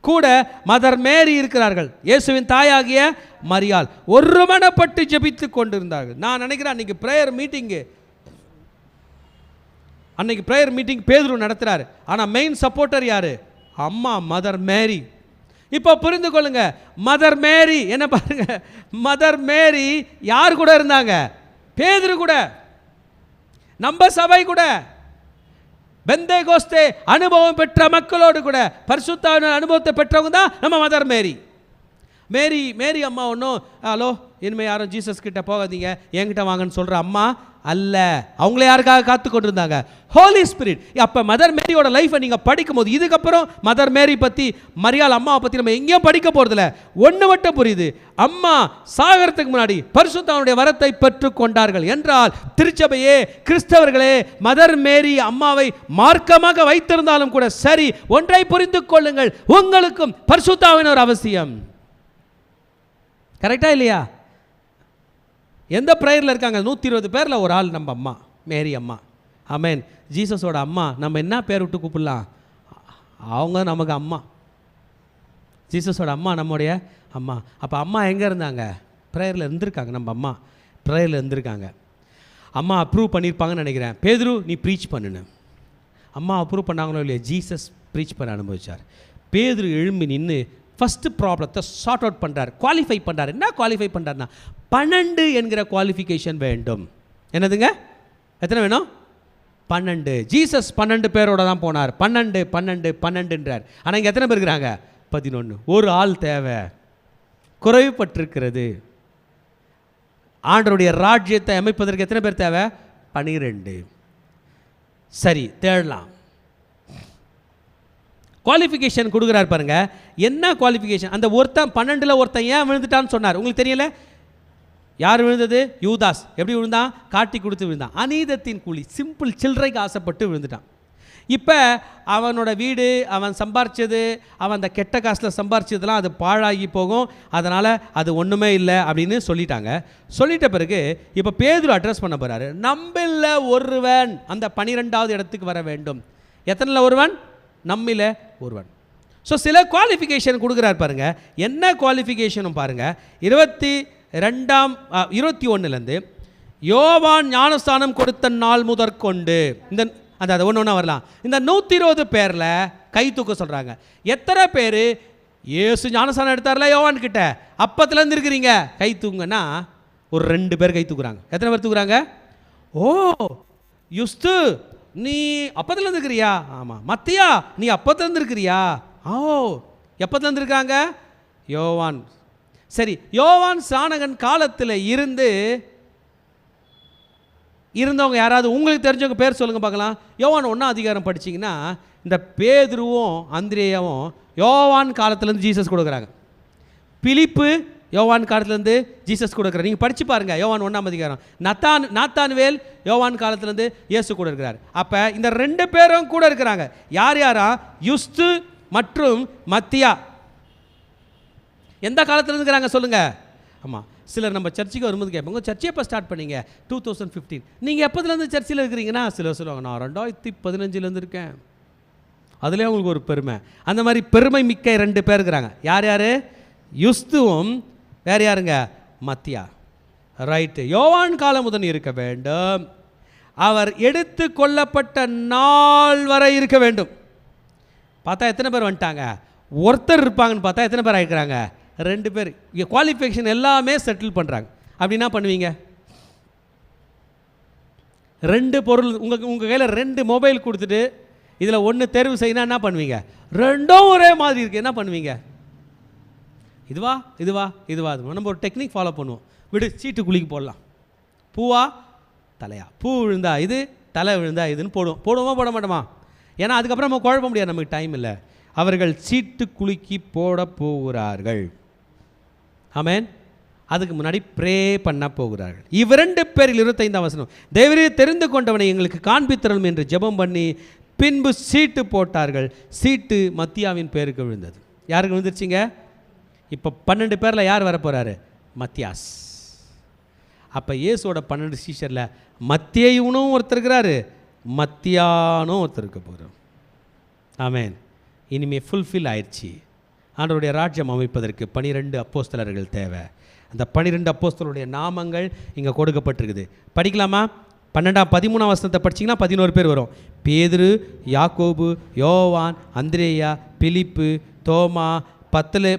கூட மதர் மேரி இருக்கிறார்கள், இயேசுவின் தாயாகிய மரியாள் ஒருமனப்பட்டு ஜெபித்து கொண்டிருந்தார்கள். நான் நினைக்கிறேன் அன்றைக்கி ப்ரேயர் மீட்டிங் பேதுரு நடத்துகிறாரு. ஆனால் மெயின் சப்போர்ட்டர் யார்? அம்மா மதர் மேரி. இப்போ புரிந்து கொள்ளுங்க, மதர் மேரி என்ன பாருங்க, மதர் மேரி யார் கூட இருந்தாங்க? பேதுரு கூட, நம்ம சபை கூட, பெந்தேகோஸ்தே அனுபவம் பெற்ற மக்களோடு கூட பரிசுத்த அனுபவத்தை பெற்றவங்க தான் நம்ம மதர் மேரி. மேரி அம்மா ஒன்றும் ஹலோ இனிமேல் யாரும் ஜீசஸ் கிட்ட போகாதீங்க என்கிட்ட வாங்கன்னு சொல்கிற அம்மா அல்ல. அவங்கள யாருக்காக காத்து கொண்டு இருந்தாங்க? ஹோலி ஸ்பிரிட். அப்போ மதர் மேரியோட லைஃப்பை நீங்கள் படிக்கும் போது, இதுக்கப்புறம் மதர் மேரி பற்றி, மரியாள் அம்மாவை பற்றி நம்ம எங்கேயும் படிக்க போகிறதில்ல. ஒன்று மட்டும் புரியுது, அம்மா சாகரத்துக்கு முன்னாடி பரிசுத்தாவினுடைய வரத்தை பெற்று கொண்டார்கள் என்றால், திருச்சபையே கிறிஸ்தவர்களே மதர் மேரி அம்மாவை மார்க்கமாக வைத்திருந்தாலும் கூட சரி, ஒன்றை புரிந்து கொள்ளுங்கள், உங்களுக்கும் பரிசுத்தாவின் ஒரு அவசியம். கரெக்டா இல்லையா? எந்த ப்ரேயரில் இருக்காங்க? 120 பேரில் ஒரு ஆள் நம்ம அம்மா மேரி அம்மா. ஆமேன். ஜீசஸோட அம்மா நம்ம என்ன பேர் விட்டு கூப்பிடலாம்? அவங்க நமக்கு அம்மா. ஜீசஸோட அம்மா நம்முடைய அம்மா. அப்போ அம்மா எங்கே இருந்தாங்க? ப்ரேயரில் இருந்திருக்காங்க. நம்ம அம்மா ப்ரேயரில் இருந்திருக்காங்க. அம்மா அப்ரூவ் பண்ணியிருப்பாங்கன்னு நினைக்கிறேன். பேதுரு நீ ப்ரீச் பண்ணுன்னு. அம்மா அப்ரூவ் பண்ணாங்களோ இல்லையா? ஜீசஸ் ப்ரீச் பண்ண அனுபவிச்சார். பேதுரு எழும்பி நின்று ஃபஸ்ட்டு ப்ராப்ளத்தை சார்ட் அவுட் பண்ணுறார், குவாலிஃபை பண்ணுறார். என்ன குவாலிஃபை பண்ணுறாருன்னா 12 என்கிற குவாலிஃபிகேஷன் வேண்டும். என்னதுங்க? எத்தனை வேணும்? 12. ஜீசஸ் 12 பேரோட தான் போனார். 12 ஆனால் இங்கே எத்தனை பேர் இருக்கிறாங்க? 11. ஒரு ஆள் தேவை, குறைவுபட்டிருக்கிறது. ஆண்டவருடைய ராஜ்யத்தை அமைப்பதற்கு எத்தனை பேர் தேவை? 12. சரி, தேடலாம். குவாலிஃபிகேஷன் கொடுக்குறாரு பாருங்க. என்ன குவாலிஃபிகேஷன்? அந்த ஒருத்தன் 12ல் ஒருத்தன் ஏன் விழுந்துட்டான்னு சொன்னார். உங்களுக்கு தெரியல? யார் விழுந்தது? யூதாஸ். எப்படி விழுந்தான்? காட்டி கொடுத்து விழுந்தான். அநீதத்தின் கூலி, சிம்பிள், சில்லறைக்கு ஆசைப்பட்டு விழுந்துட்டான். இப்போ அவனோட வீடு, அவன் சம்பாரிச்சது, அவன் அந்த கெட்ட காசில் சம்பாரிச்சதெல்லாம் அது பாழாகி போகும், அதனால் அது ஒன்றுமே இல்லை அப்படின்னு சொல்லிட்டாங்க. சொல்லிட்ட பிறகு இப்போ பேதுரு அட்ரஸ் பண்ண போகிறாரு. நம்மள ஒருவன் அந்த 12வது இடத்துக்கு வர வேண்டும். எத்தனைல ஒருவன்? நம்மில ஒருவன். ஸோ சில குவாலிஃபிகேஷன் கொடுக்குறாரு பாருங்க. என்ன குவாலிஃபிகேஷனும் பாருங்க. 21 யோவான் ஞானஸ்தானம் கொடுத்த நாள் முதற்கொண்டு இந்த அந்த ஒன்று வரலாம். இந்த 120 பேரில் கை தூக்க சொல்கிறாங்க. எத்தனை பேர் இயேசு ஞானஸ்தானம் எடுத்தார்ல யோவான் கிட்ட, அப்பத்துலேருந்து இருக்கிறீங்க? கை தூங்கன்னா ஒரு 2 பேர் கை தூக்குறாங்க. எத்தனை பேர் தூக்குறாங்க? ஓ யுஸ்து நீ அப்பத்துலேருந்து இருக்கிறியா? ஆமாம். மத்தியா நீ அப்பத்துலேருந்து இருக்கிறியா? ஓ எப்பத்துலேருந்து இருக்காங்க? யோவான். சரி, யோவான் ஸ்நானகன் காலத்தில் இருந்தவங்க யாராவது உங்களுக்கு தெரிஞ்சவங்க பேர் சொல்லுங்க பார்க்கலாம். யோவான் 1ஆம் அதிகாரம் படிச்சிங்கன்னா இந்த பேதுருவும் அந்திரேயாவும் யோவான் காலத்துலேருந்து ஜீசஸ் கொடுக்குறாங்க. பிலிப்பு யோவான் காலத்துலேருந்து ஜீசஸ் கொடுக்குறாரு. நீங்கள் படித்து பாருங்கள். யோவான் 1ஆம் அதிகாரம். நாத்தான்வேல் யோவான் காலத்துலேருந்து இயேசு கூட இருக்கிறார். அப்போ இந்த 2 பேரும் கூட இருக்கிறாங்க. யார் யாரா? யுஸ்து மற்றும் மத்தியா. எந்த காலத்துலேருந்து இருக்கிறாங்க சொல்லுங்கள்? ஆமாம். சிலர் நம்ம சர்ச்சுக்கு வரும்போது கேட்பாங்க, சர்ச்சை எப்போ ஸ்டார்ட் பண்ணீங்க? 2015. நீங்கள் எப்போதுலேருந்து சர்ச்சில் இருக்கிறீங்கன்னா சிலர் சொல்லுவாங்க, நான் 2015 இருக்கேன். அதுலேயே அவங்களுக்கு ஒரு பெருமை. அந்த மாதிரி பெருமை மிக்க 2 பேர் இருக்கிறாங்க. யார் யார்? யுஸ்துவும் வேறு யாருங்க? மத்தியா. ரைட்டு. யோவான் காலம் முதன் இருக்க வேண்டும். அவர் எடுத்து கொள்ளப்பட்ட நாள் வரை இருக்க வேண்டும். பார்த்தா எத்தனை பேர் வந்துட்டாங்க? ஒருத்தர் இருப்பாங்கன்னு பார்த்தா எத்தனை பேர் ஆகிக்கிறாங்க? 2 பேர். குவாலிஃபிகேஷன் எல்லாமே செட்டில் பண்ணுறாங்க. அப்படின்னா பண்ணுவீங்க 2 பொருள் உங்கள் கையில் 2 மொபைல் கொடுத்துட்டு இதில் 1 தேர்வு செய்யணும், என்ன பண்ணுவீங்க? 2ம் ஒரே மாதிரி இருக்குது, என்ன பண்ணுவீங்க? இதுவா நம்ம ஒரு டெக்னிக் ஃபாலோ பண்ணுவோம். விடு, சீட்டு குளிக்கு போடலாம். பூவா தலையா? பூ விழுந்தா இது, தலை விழுந்தா இதுன்னு போடுவோமா போட மாட்டோமா? ஏன்னா அதுக்கப்புறம் நம்ம குழப்ப முடியாது, நமக்கு டைம் இல்லை. அவர்கள் சீட்டு குலுக்கி போட போகிறார்கள். ஆமேன். அதுக்கு முன்னாடி ப்ரே பண்ண போகிறார்கள். 2 பேரில் 25ஆம் வசனம், தேவரே தெரிந்து கொண்டவனை எங்களுக்கு காண்பித்தரணும் என்று ஜெபம் பண்ணி பின்பு சீட்டு போட்டார்கள். சீட்டு மத்தியாவின் பேருக்கு விழுந்தது. யாருக்கு விழுந்துருச்சிங்க? இப்போ 12 பேரில் யார் வர போகிறாரு? மத்தியாஸ். அப்போ இயேசுவோட 12 சீஷரில் மத்தியனும் ஒருத்தர் இருக்கிறாரு, மத்தியானும் ஒருத்தர் இருக்க போகிறோம். ஆமேன். இனிமேல் ஃபுல்ஃபில் ஆயிடுச்சு. ஆண்டவருடைய ராஜ்யம் அமைப்பதற்கு 12 அப்போஸ்தலர்கள் தேவை. அந்த 12 அப்போஸ்தலருடைய நாமங்கள் இங்கே கொடுக்கப்பட்டிருக்குது. படிக்கலாமா? 13ஆம் வசனத்தை படிச்சிங்கன்னா 11 பேர் வரும். பேதுரு, யாக்கோபு, யோவான், அந்திரேயா, பிலிப்பு, தோமா,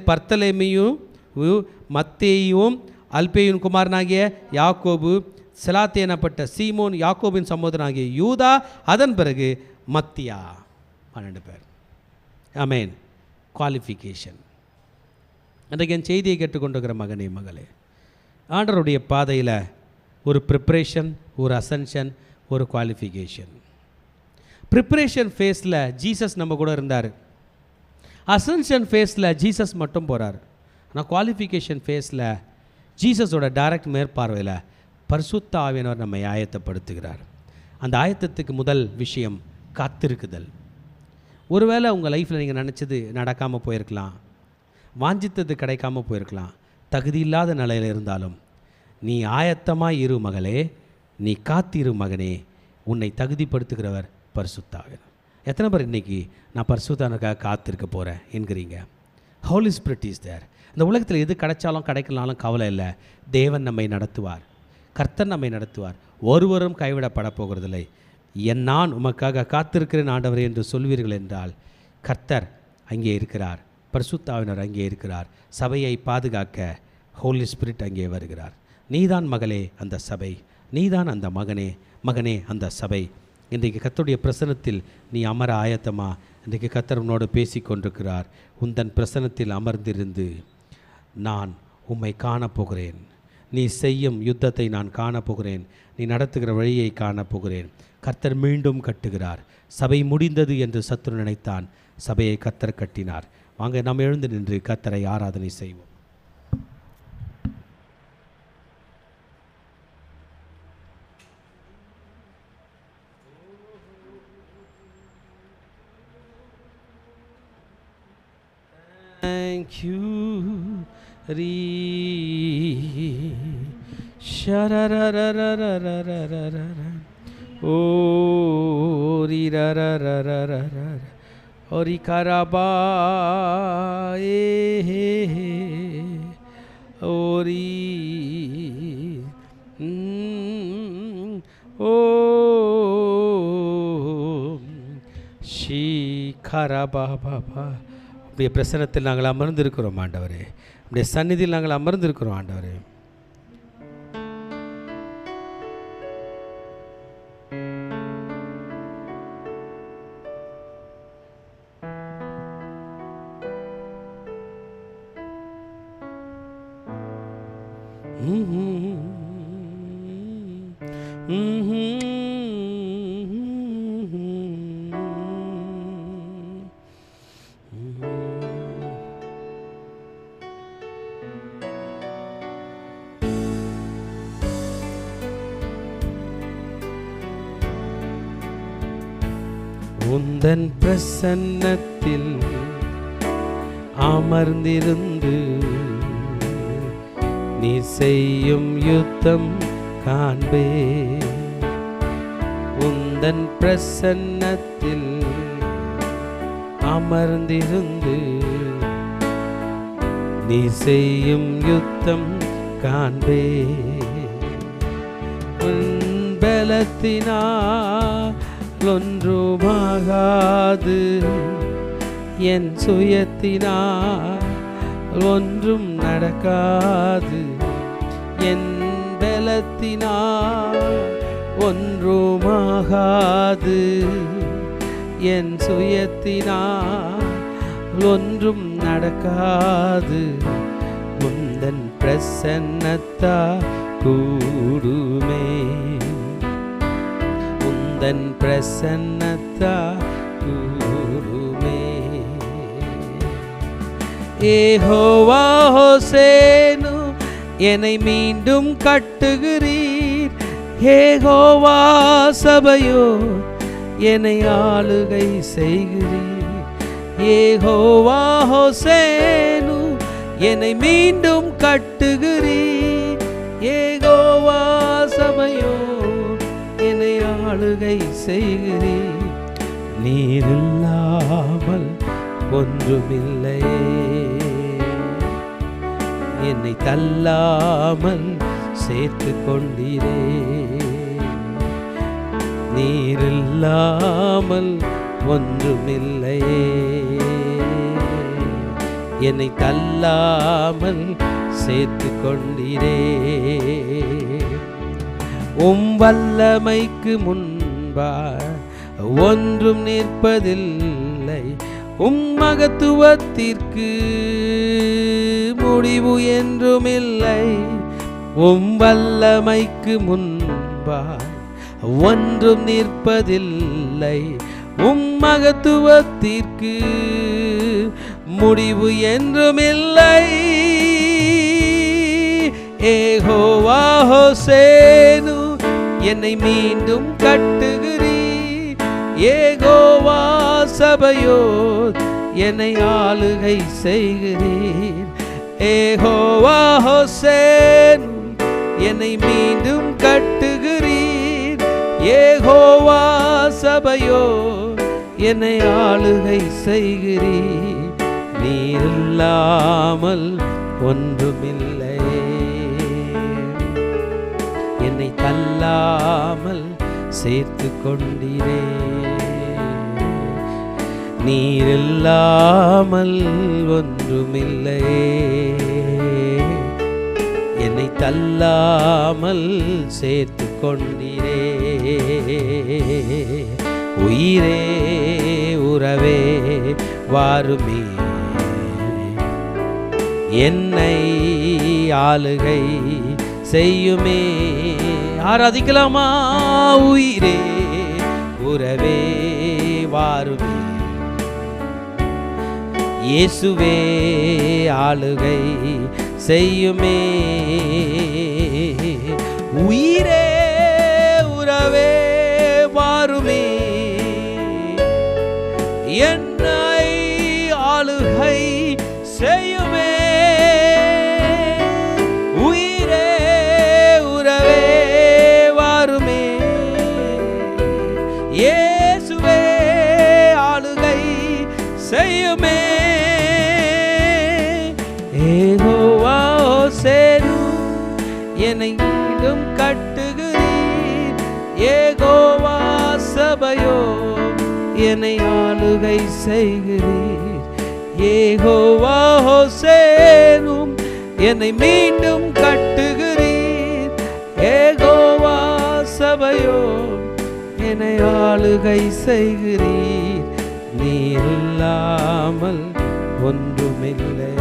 பர்த்தலேமியும், மத்தேயும், அல்பேயின் குமாரனாகிய யாக்கோபு, செலாத்தே எனப்பட்ட சீமோன், யாக்கோபின் சகோதரனாகிய யூதா, அதன் பிறகு மத்தியா. 12 பேர். ஆமென். குவாலிஃபிகேஷன். அன்றைக்கு என் செய்தியை கேட்டுக்கொண்டிருக்கிற மகனே மகளே, ஆண்டவருடைய பாதையில் ஒரு ப்ரிப்ரேஷன், ஒரு அசென்ஷன், ஒரு குவாலிஃபிகேஷன். ப்ரிப்ரேஷன் ஃபேஸில் ஜீசஸ் நம்ம கூட இருந்தார். அசென்ஷன் ஃபேஸில் ஜீசஸ் மட்டும் போகிறார். ஆனால் குவாலிஃபிகேஷன் ஃபேஸில் ஜீசஸோட டைரக்ட் மேற்பார்வையில் பரிசுத்த ஆவியானவர் நம்மை ஆயத்தப்படுத்துகிறார். அந்த ஆயத்தத்துக்கு முதல் விஷயம் காத்திருக்குதல். ஒருவேளை உங்கள் லைஃப்பில் நீங்கள் நினச்சது நடக்காமல் போயிருக்கலாம், வாஞ்சித்தது கிடைக்காமல் போயிருக்கலாம். தகுதி இல்லாத நிலையில் இருந்தாலும் நீ ஆயத்தமாக இரு மகளே, நீ காத்திரு மகனே. உன்னை தகுதிப்படுத்துகிறவர் பரிசுத்த ஆவியானவர். எத்தனை பேர் இன்றைக்கி நான் பரிசுத்தனுக்காக காத்திருக்க போகிறேன் என்கிறீங்க? Holy spirit is there. இந்த உலகத்தில் எது கிடைச்சாலும் கிடைக்கலாலும் கவலை இல்லை. தேவன் நம்மை நடத்துவார், கர்த்தர் நம்மை நடத்துவார். ஒருவரும் கைவிடப்பட போகிறதில்லை. நான் உமக்காக காத்திருக்கிறேன் ஆண்டவரே என்று சொல்வீர்கள் என்றால் கர்த்தர் அங்கே இருக்கிறார், பரிசுத்த ஆவியானவர் அங்கே இருக்கிறார். சபையை பாதுகாக்க ஹோலி ஸ்பிரிட் அங்கே வருகிறார். நீதான் மகளே அந்த சபை, நீதான் அந்த மகனே, மகனே அந்த சபை. இன்றைக்கு கர்த்தருடைய பிரசன்னத்தில் நீ அமர ஆயத்தமா? இன்றைக்கு கர்த்தர் உன்னோடு பேசி கொண்டிருக்கிறார். உந்தன் பிரசன்னத்தில் அமர்ந்திருந்து நான் உம்மை காணப்போகிறேன், நீ செய்யும் யுத்தத்தை நான் காணப்போகிறேன், நீ நடத்துகிற வழியை காணப்போகிறேன். கர்த்தர் மீண்டும் கட்டுகிறார். சபை முடிந்தது என்று சத்துரு நினைத்தான், சபையை கர்த்தர் கட்டினார். வாங்க நாம் எழுந்து நின்று கர்த்தரை ஆராதனை செய்வோம். Thank you, Re Sharararararararara. Oh, Ri Rararararara. Ori Karaba. Ori. Oh, Shikaraba Baba. உடைய பிரசன்னத்தில் நாங்கள் அமர்ந்திருக்கிறோம் ஆண்டவரே, உடைய சந்நிதியில் நாங்கள் அமர்ந்திருக்கிறோம் ஆண்டவரே. உந்தன் பிரசன்னத்தில் அமர்ந்திருந்து நீ செய்யும் யுத்தம் காண்பே. உந்தன் பிரசன்னத்தில் அமர்ந்திருந்து நீ செய்யும் யுத்தம் காண்பே. உன் பலத்தினால் ஒன்றுமாகாது, என் சுயத்தினால் ஒன்றும் நடக்காது. என் பலத்தினால் ஒன்றுமாகாது, என் சுயத்தினால் ஒன்றும் நடக்காது. உந்தன் பிரசன்னத்தா கூடுமே, உந்தன் பிரசன்னத்தா கூடுமே. யெகோவா ஹோசேனு என்னை மீண்டும் கட்டுகிறீர். யெகோவா சபையோ என்னை ஆளுகை செய்கிறீர். யெகோவா ஹோசேனு என்னை மீண்டும் கட்டுகிறீர். யெகோவா சபையோ என்னை ஆளுகை செய்கிறீர். நீர் இல்லாமல் ஒன்றுமில்லையே. என்னை தள்ளாமல் சேர்த்து கொண்டீரே. நீரில்லாமல் ஒன்றுமில்லையே, என்னை தள்ளாமல் சேர்த்து கொண்டீரே. உம் வல்லமைக்கு முன்பாக ஒன்றும் நிற்பதில்லை, உம் மகத்துவத்திற்கு முடிவு என்றுமில்லை. உம் வல்லமைக்கு முன்பாக ஒன்றும் நிற்பதில்லை, உம் மகத்துவத்திற்கு முடிவு என்றுமில்லை. யெகோவா ஹோசேனு, என்னை மீண்டும் கட்டுகிறீர். யெகோவா சபையோத், என்னை ஆளுகை செய்கிறீர். யெகோவா ஹோசேனு, என்னை மீண்டும் கட்டுகிறீர். யெகோவா சபையோத், என்னை ஆளுகை செய்கிறீர். நீர் இல்லாமல் ஒன்றுமில்லை, என்னை தள்ளாமல் சேர்த்து கொண்டீரே. நீர் இல்லாமல் ஒன்றுமில்லை, என்னை தள்ளாமல் சேர்த்து கொண்டீரே. உயிரே உறவே வாருமே, என்னை ஆளுகை செய்யுமே. ஆராதிக்கலாமா? உயிரே உறவே வாருமே, இயேசுவே ஆளுகை செய்யுமே. உயிரே உறவே வாருமே, என்னை ஆளுகை செய்யுமே. உயிரே உறவே வாருமே, இயேசுவே ஆளுகை செய்யுமே. யெகோவா ஹோசேனு, என்னை மீண்டும் கட்டுகிறீர். யெகோவா சபையோ, என்னை ஆளுகை செய்கிறீர். யெகோவா ஹோசேனு, என்னை மீண்டும் கட்டுகிறீர். யெகோவா சபையோ, என்னை ஆளுகை செய்கிறீர். நீர் இல்லாமல் ஒன்றுமில்லை,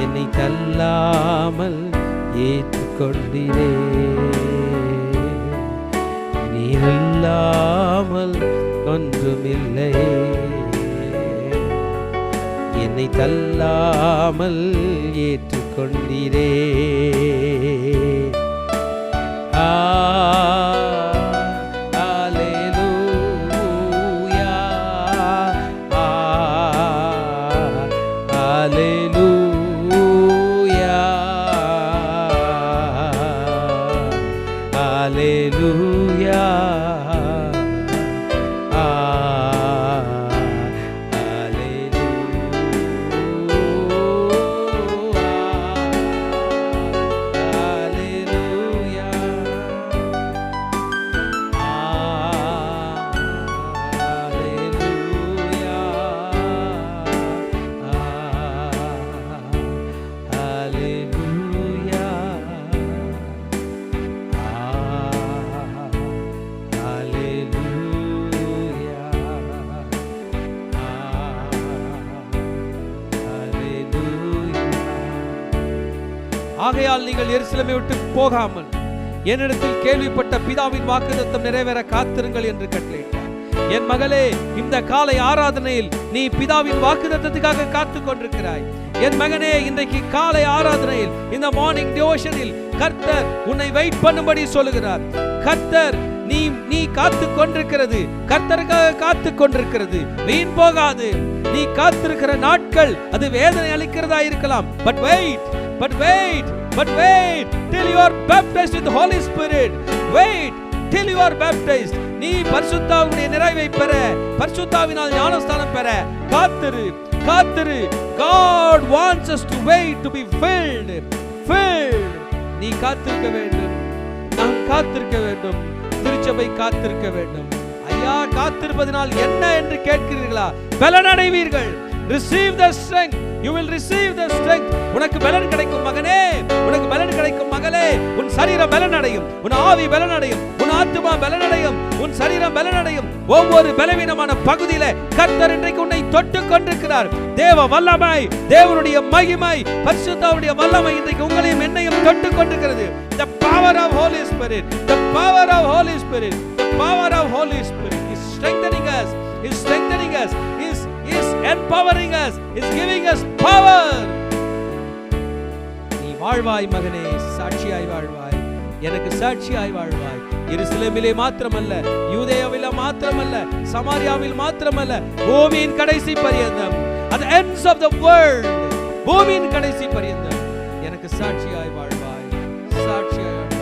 என்னை தள்ளாமல் ஏற்றுக்கொண்டீரே. நீர் இல்லாமல் ஒன்றுமில்லை, என்னை தள்ளாமல் ஏற்றுக்கொண்டீரே. ஆகையால் நீங்கள் எருசலேமை விட்டு போகாமல் என்னிடத்தில் கேள்விப்பட்ட பிதாவின் வாக்குத்தத்தம் நிறைவேற காத்திருங்கள் என்று கட்டளையிட்டார். என் மகளே, இந்த காலை ஆராதனையில் நீ பிதாவின் வாக்குத்தத்தத்துக்காக காத்துக் கொண்டிருக்கிறாய். என் மகனே, இன்றைக்கு காலை ஆராதனையில், இந்த மார்னிங் டிவோஷனில் கர்த்தர் உன்னை வெயிட் பண்ணும்படி சொல்லுகிறார். கர்த்தர் நீ காத்துக் கொண்டிருக்கிறது, கர்த்தருக்காக காத்துக் கொண்டிருக்கிறது வீண் போகாது. நீ காத்திருக்கிற நாட்கள் அது வேதனை அளிக்கிறதா இருக்கலாம். But wait till you are baptized with the Holy Spirit. Wait till you are baptized. நீ பரிசுத்தாவினுடைய நிறைவை பெற, பரிசுத்தாவினால் ஞானஸ்தானம் பெற காத்திரு. காத்திரு. God wants us to wait to be filled. நீ காத்திருக்க வேண்டும், நான் காத்திருக்க வேண்டும், திருச்சபை காத்திருக்க வேண்டும். ஐயா, காத்திருப்பதனால் என்ன என்று கேட்கிறீர்களா? பலனடைவீர்கள். Receive the strength. You will receive the strength. உனக்கு பலன் கிடைக்கும் மகனே, உனக்கு பலன் கிடைக்கும் மகளே. உன் சரீரம் பலன் அடையும், உன் ஆவி பலன் அடையும், உன் ஆத்துமா பலன் அடையும், உன் சரீரம் பலன் அடையும். ஒவ்வொரு பலவீனமான பகுதியில கர்த்தர் இன்றைக்கு உன்னை தொட்டு கொண்டிருக்கிறார். தேவ வல்லமை, தேவனுடைய மகிமை, பரிசுத்தருடைய வல்லமை இன்றைக்கு உங்களையும் என்னையும் தொட்டு கொண்டிருக்கிறது. The power of Holy Spirit, the power of Holy Spirit, the power of Holy Spirit is strengthening us, is strengthening us, is empowering us, is giving us power. நீ வாழ்வாய் மகனே, சாட்சியாய் வாழ்வாய், எனக்கு சாட்சியாய் வாழ்வாய். எருசலேமிலே மாத்திரமல்ல, யூதேயாவில் மாத்திரமல்ல, சமாரியாவில் மாத்திரமல்ல, பூமியின் கடைசி பரியந்தம், at the ends of the world, பூமியின் கடைசி பரியந்தம் எனக்கு சாட்சியாய் வாழ்வாய், சாட்சியாய் வாழ்வாய்.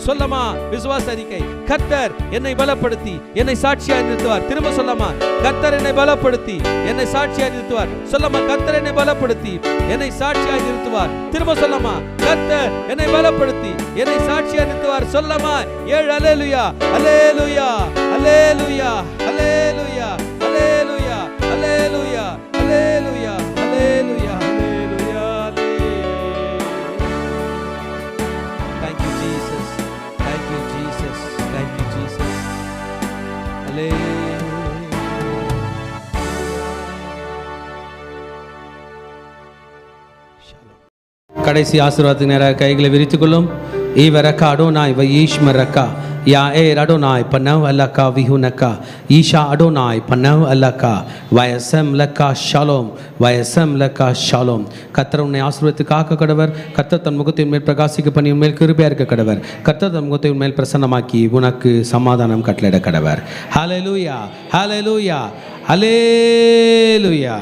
சொல்லமா விசுவாச அறிக்கை. கர்த்தர் என்னை பலப்படுத்தி என்னை சாட்சியாய் நிறுத்துவார். திரும்ப சொல்லமா, கர்த்தர் என்னை பலப்படுத்தி என்னை சாட்சியாய் நிறுத்துவார். சொல்லமா, கர்த்தர் என்னை பலப்படுத்தி என்னை சாட்சியாய் நிறுத்துவார். திரும்ப சொல்லமா, கர்த்தர் என்னை பலப்படுத்தி என்னை சாட்சியாய் நிறுத்துவார். சொல்லமா, 7 அல்லேலூயா, அல்லேலூயா, அல்லேலூயா, அல்லேலூயா, அல்லேலூயா, அல்லேலூயா, அல்லேலூயா, அல்லேலூயா. கடைசி ஆசீர்வாதத்துக்கு நேராக கைகளை விரித்துக் கொள்ளும். ஈவரக்கா அடோனாய் வயீஷ்மரக்கா யா ஏர் அடோனாய் பனவ் அல்லக்கா விஹுனக்கா ஈஷா அடோனாய் பனவ் அல்லக்கா வயசம் லக்கா ஷாலோம், வயசம் லக்கா ஷாலோம். கர்த்தர் உன்னை ஆசீர்வதித்து காக்க கடவர். கர்த்தர் தன் முகத்தின் மேல் பிரகாசிக்க பண்ணி உன்மேல் கிருபையா இருக்க கடவர். கர்த்தர் தன் முகத்தை உன்மேல் பிரசன்னமாக்கி உனக்கு சமாதானம் கட்டளையிட கடவர். ஹல்லேலூயா, ஹல்லேலூயா, ஹல்லேலூயா.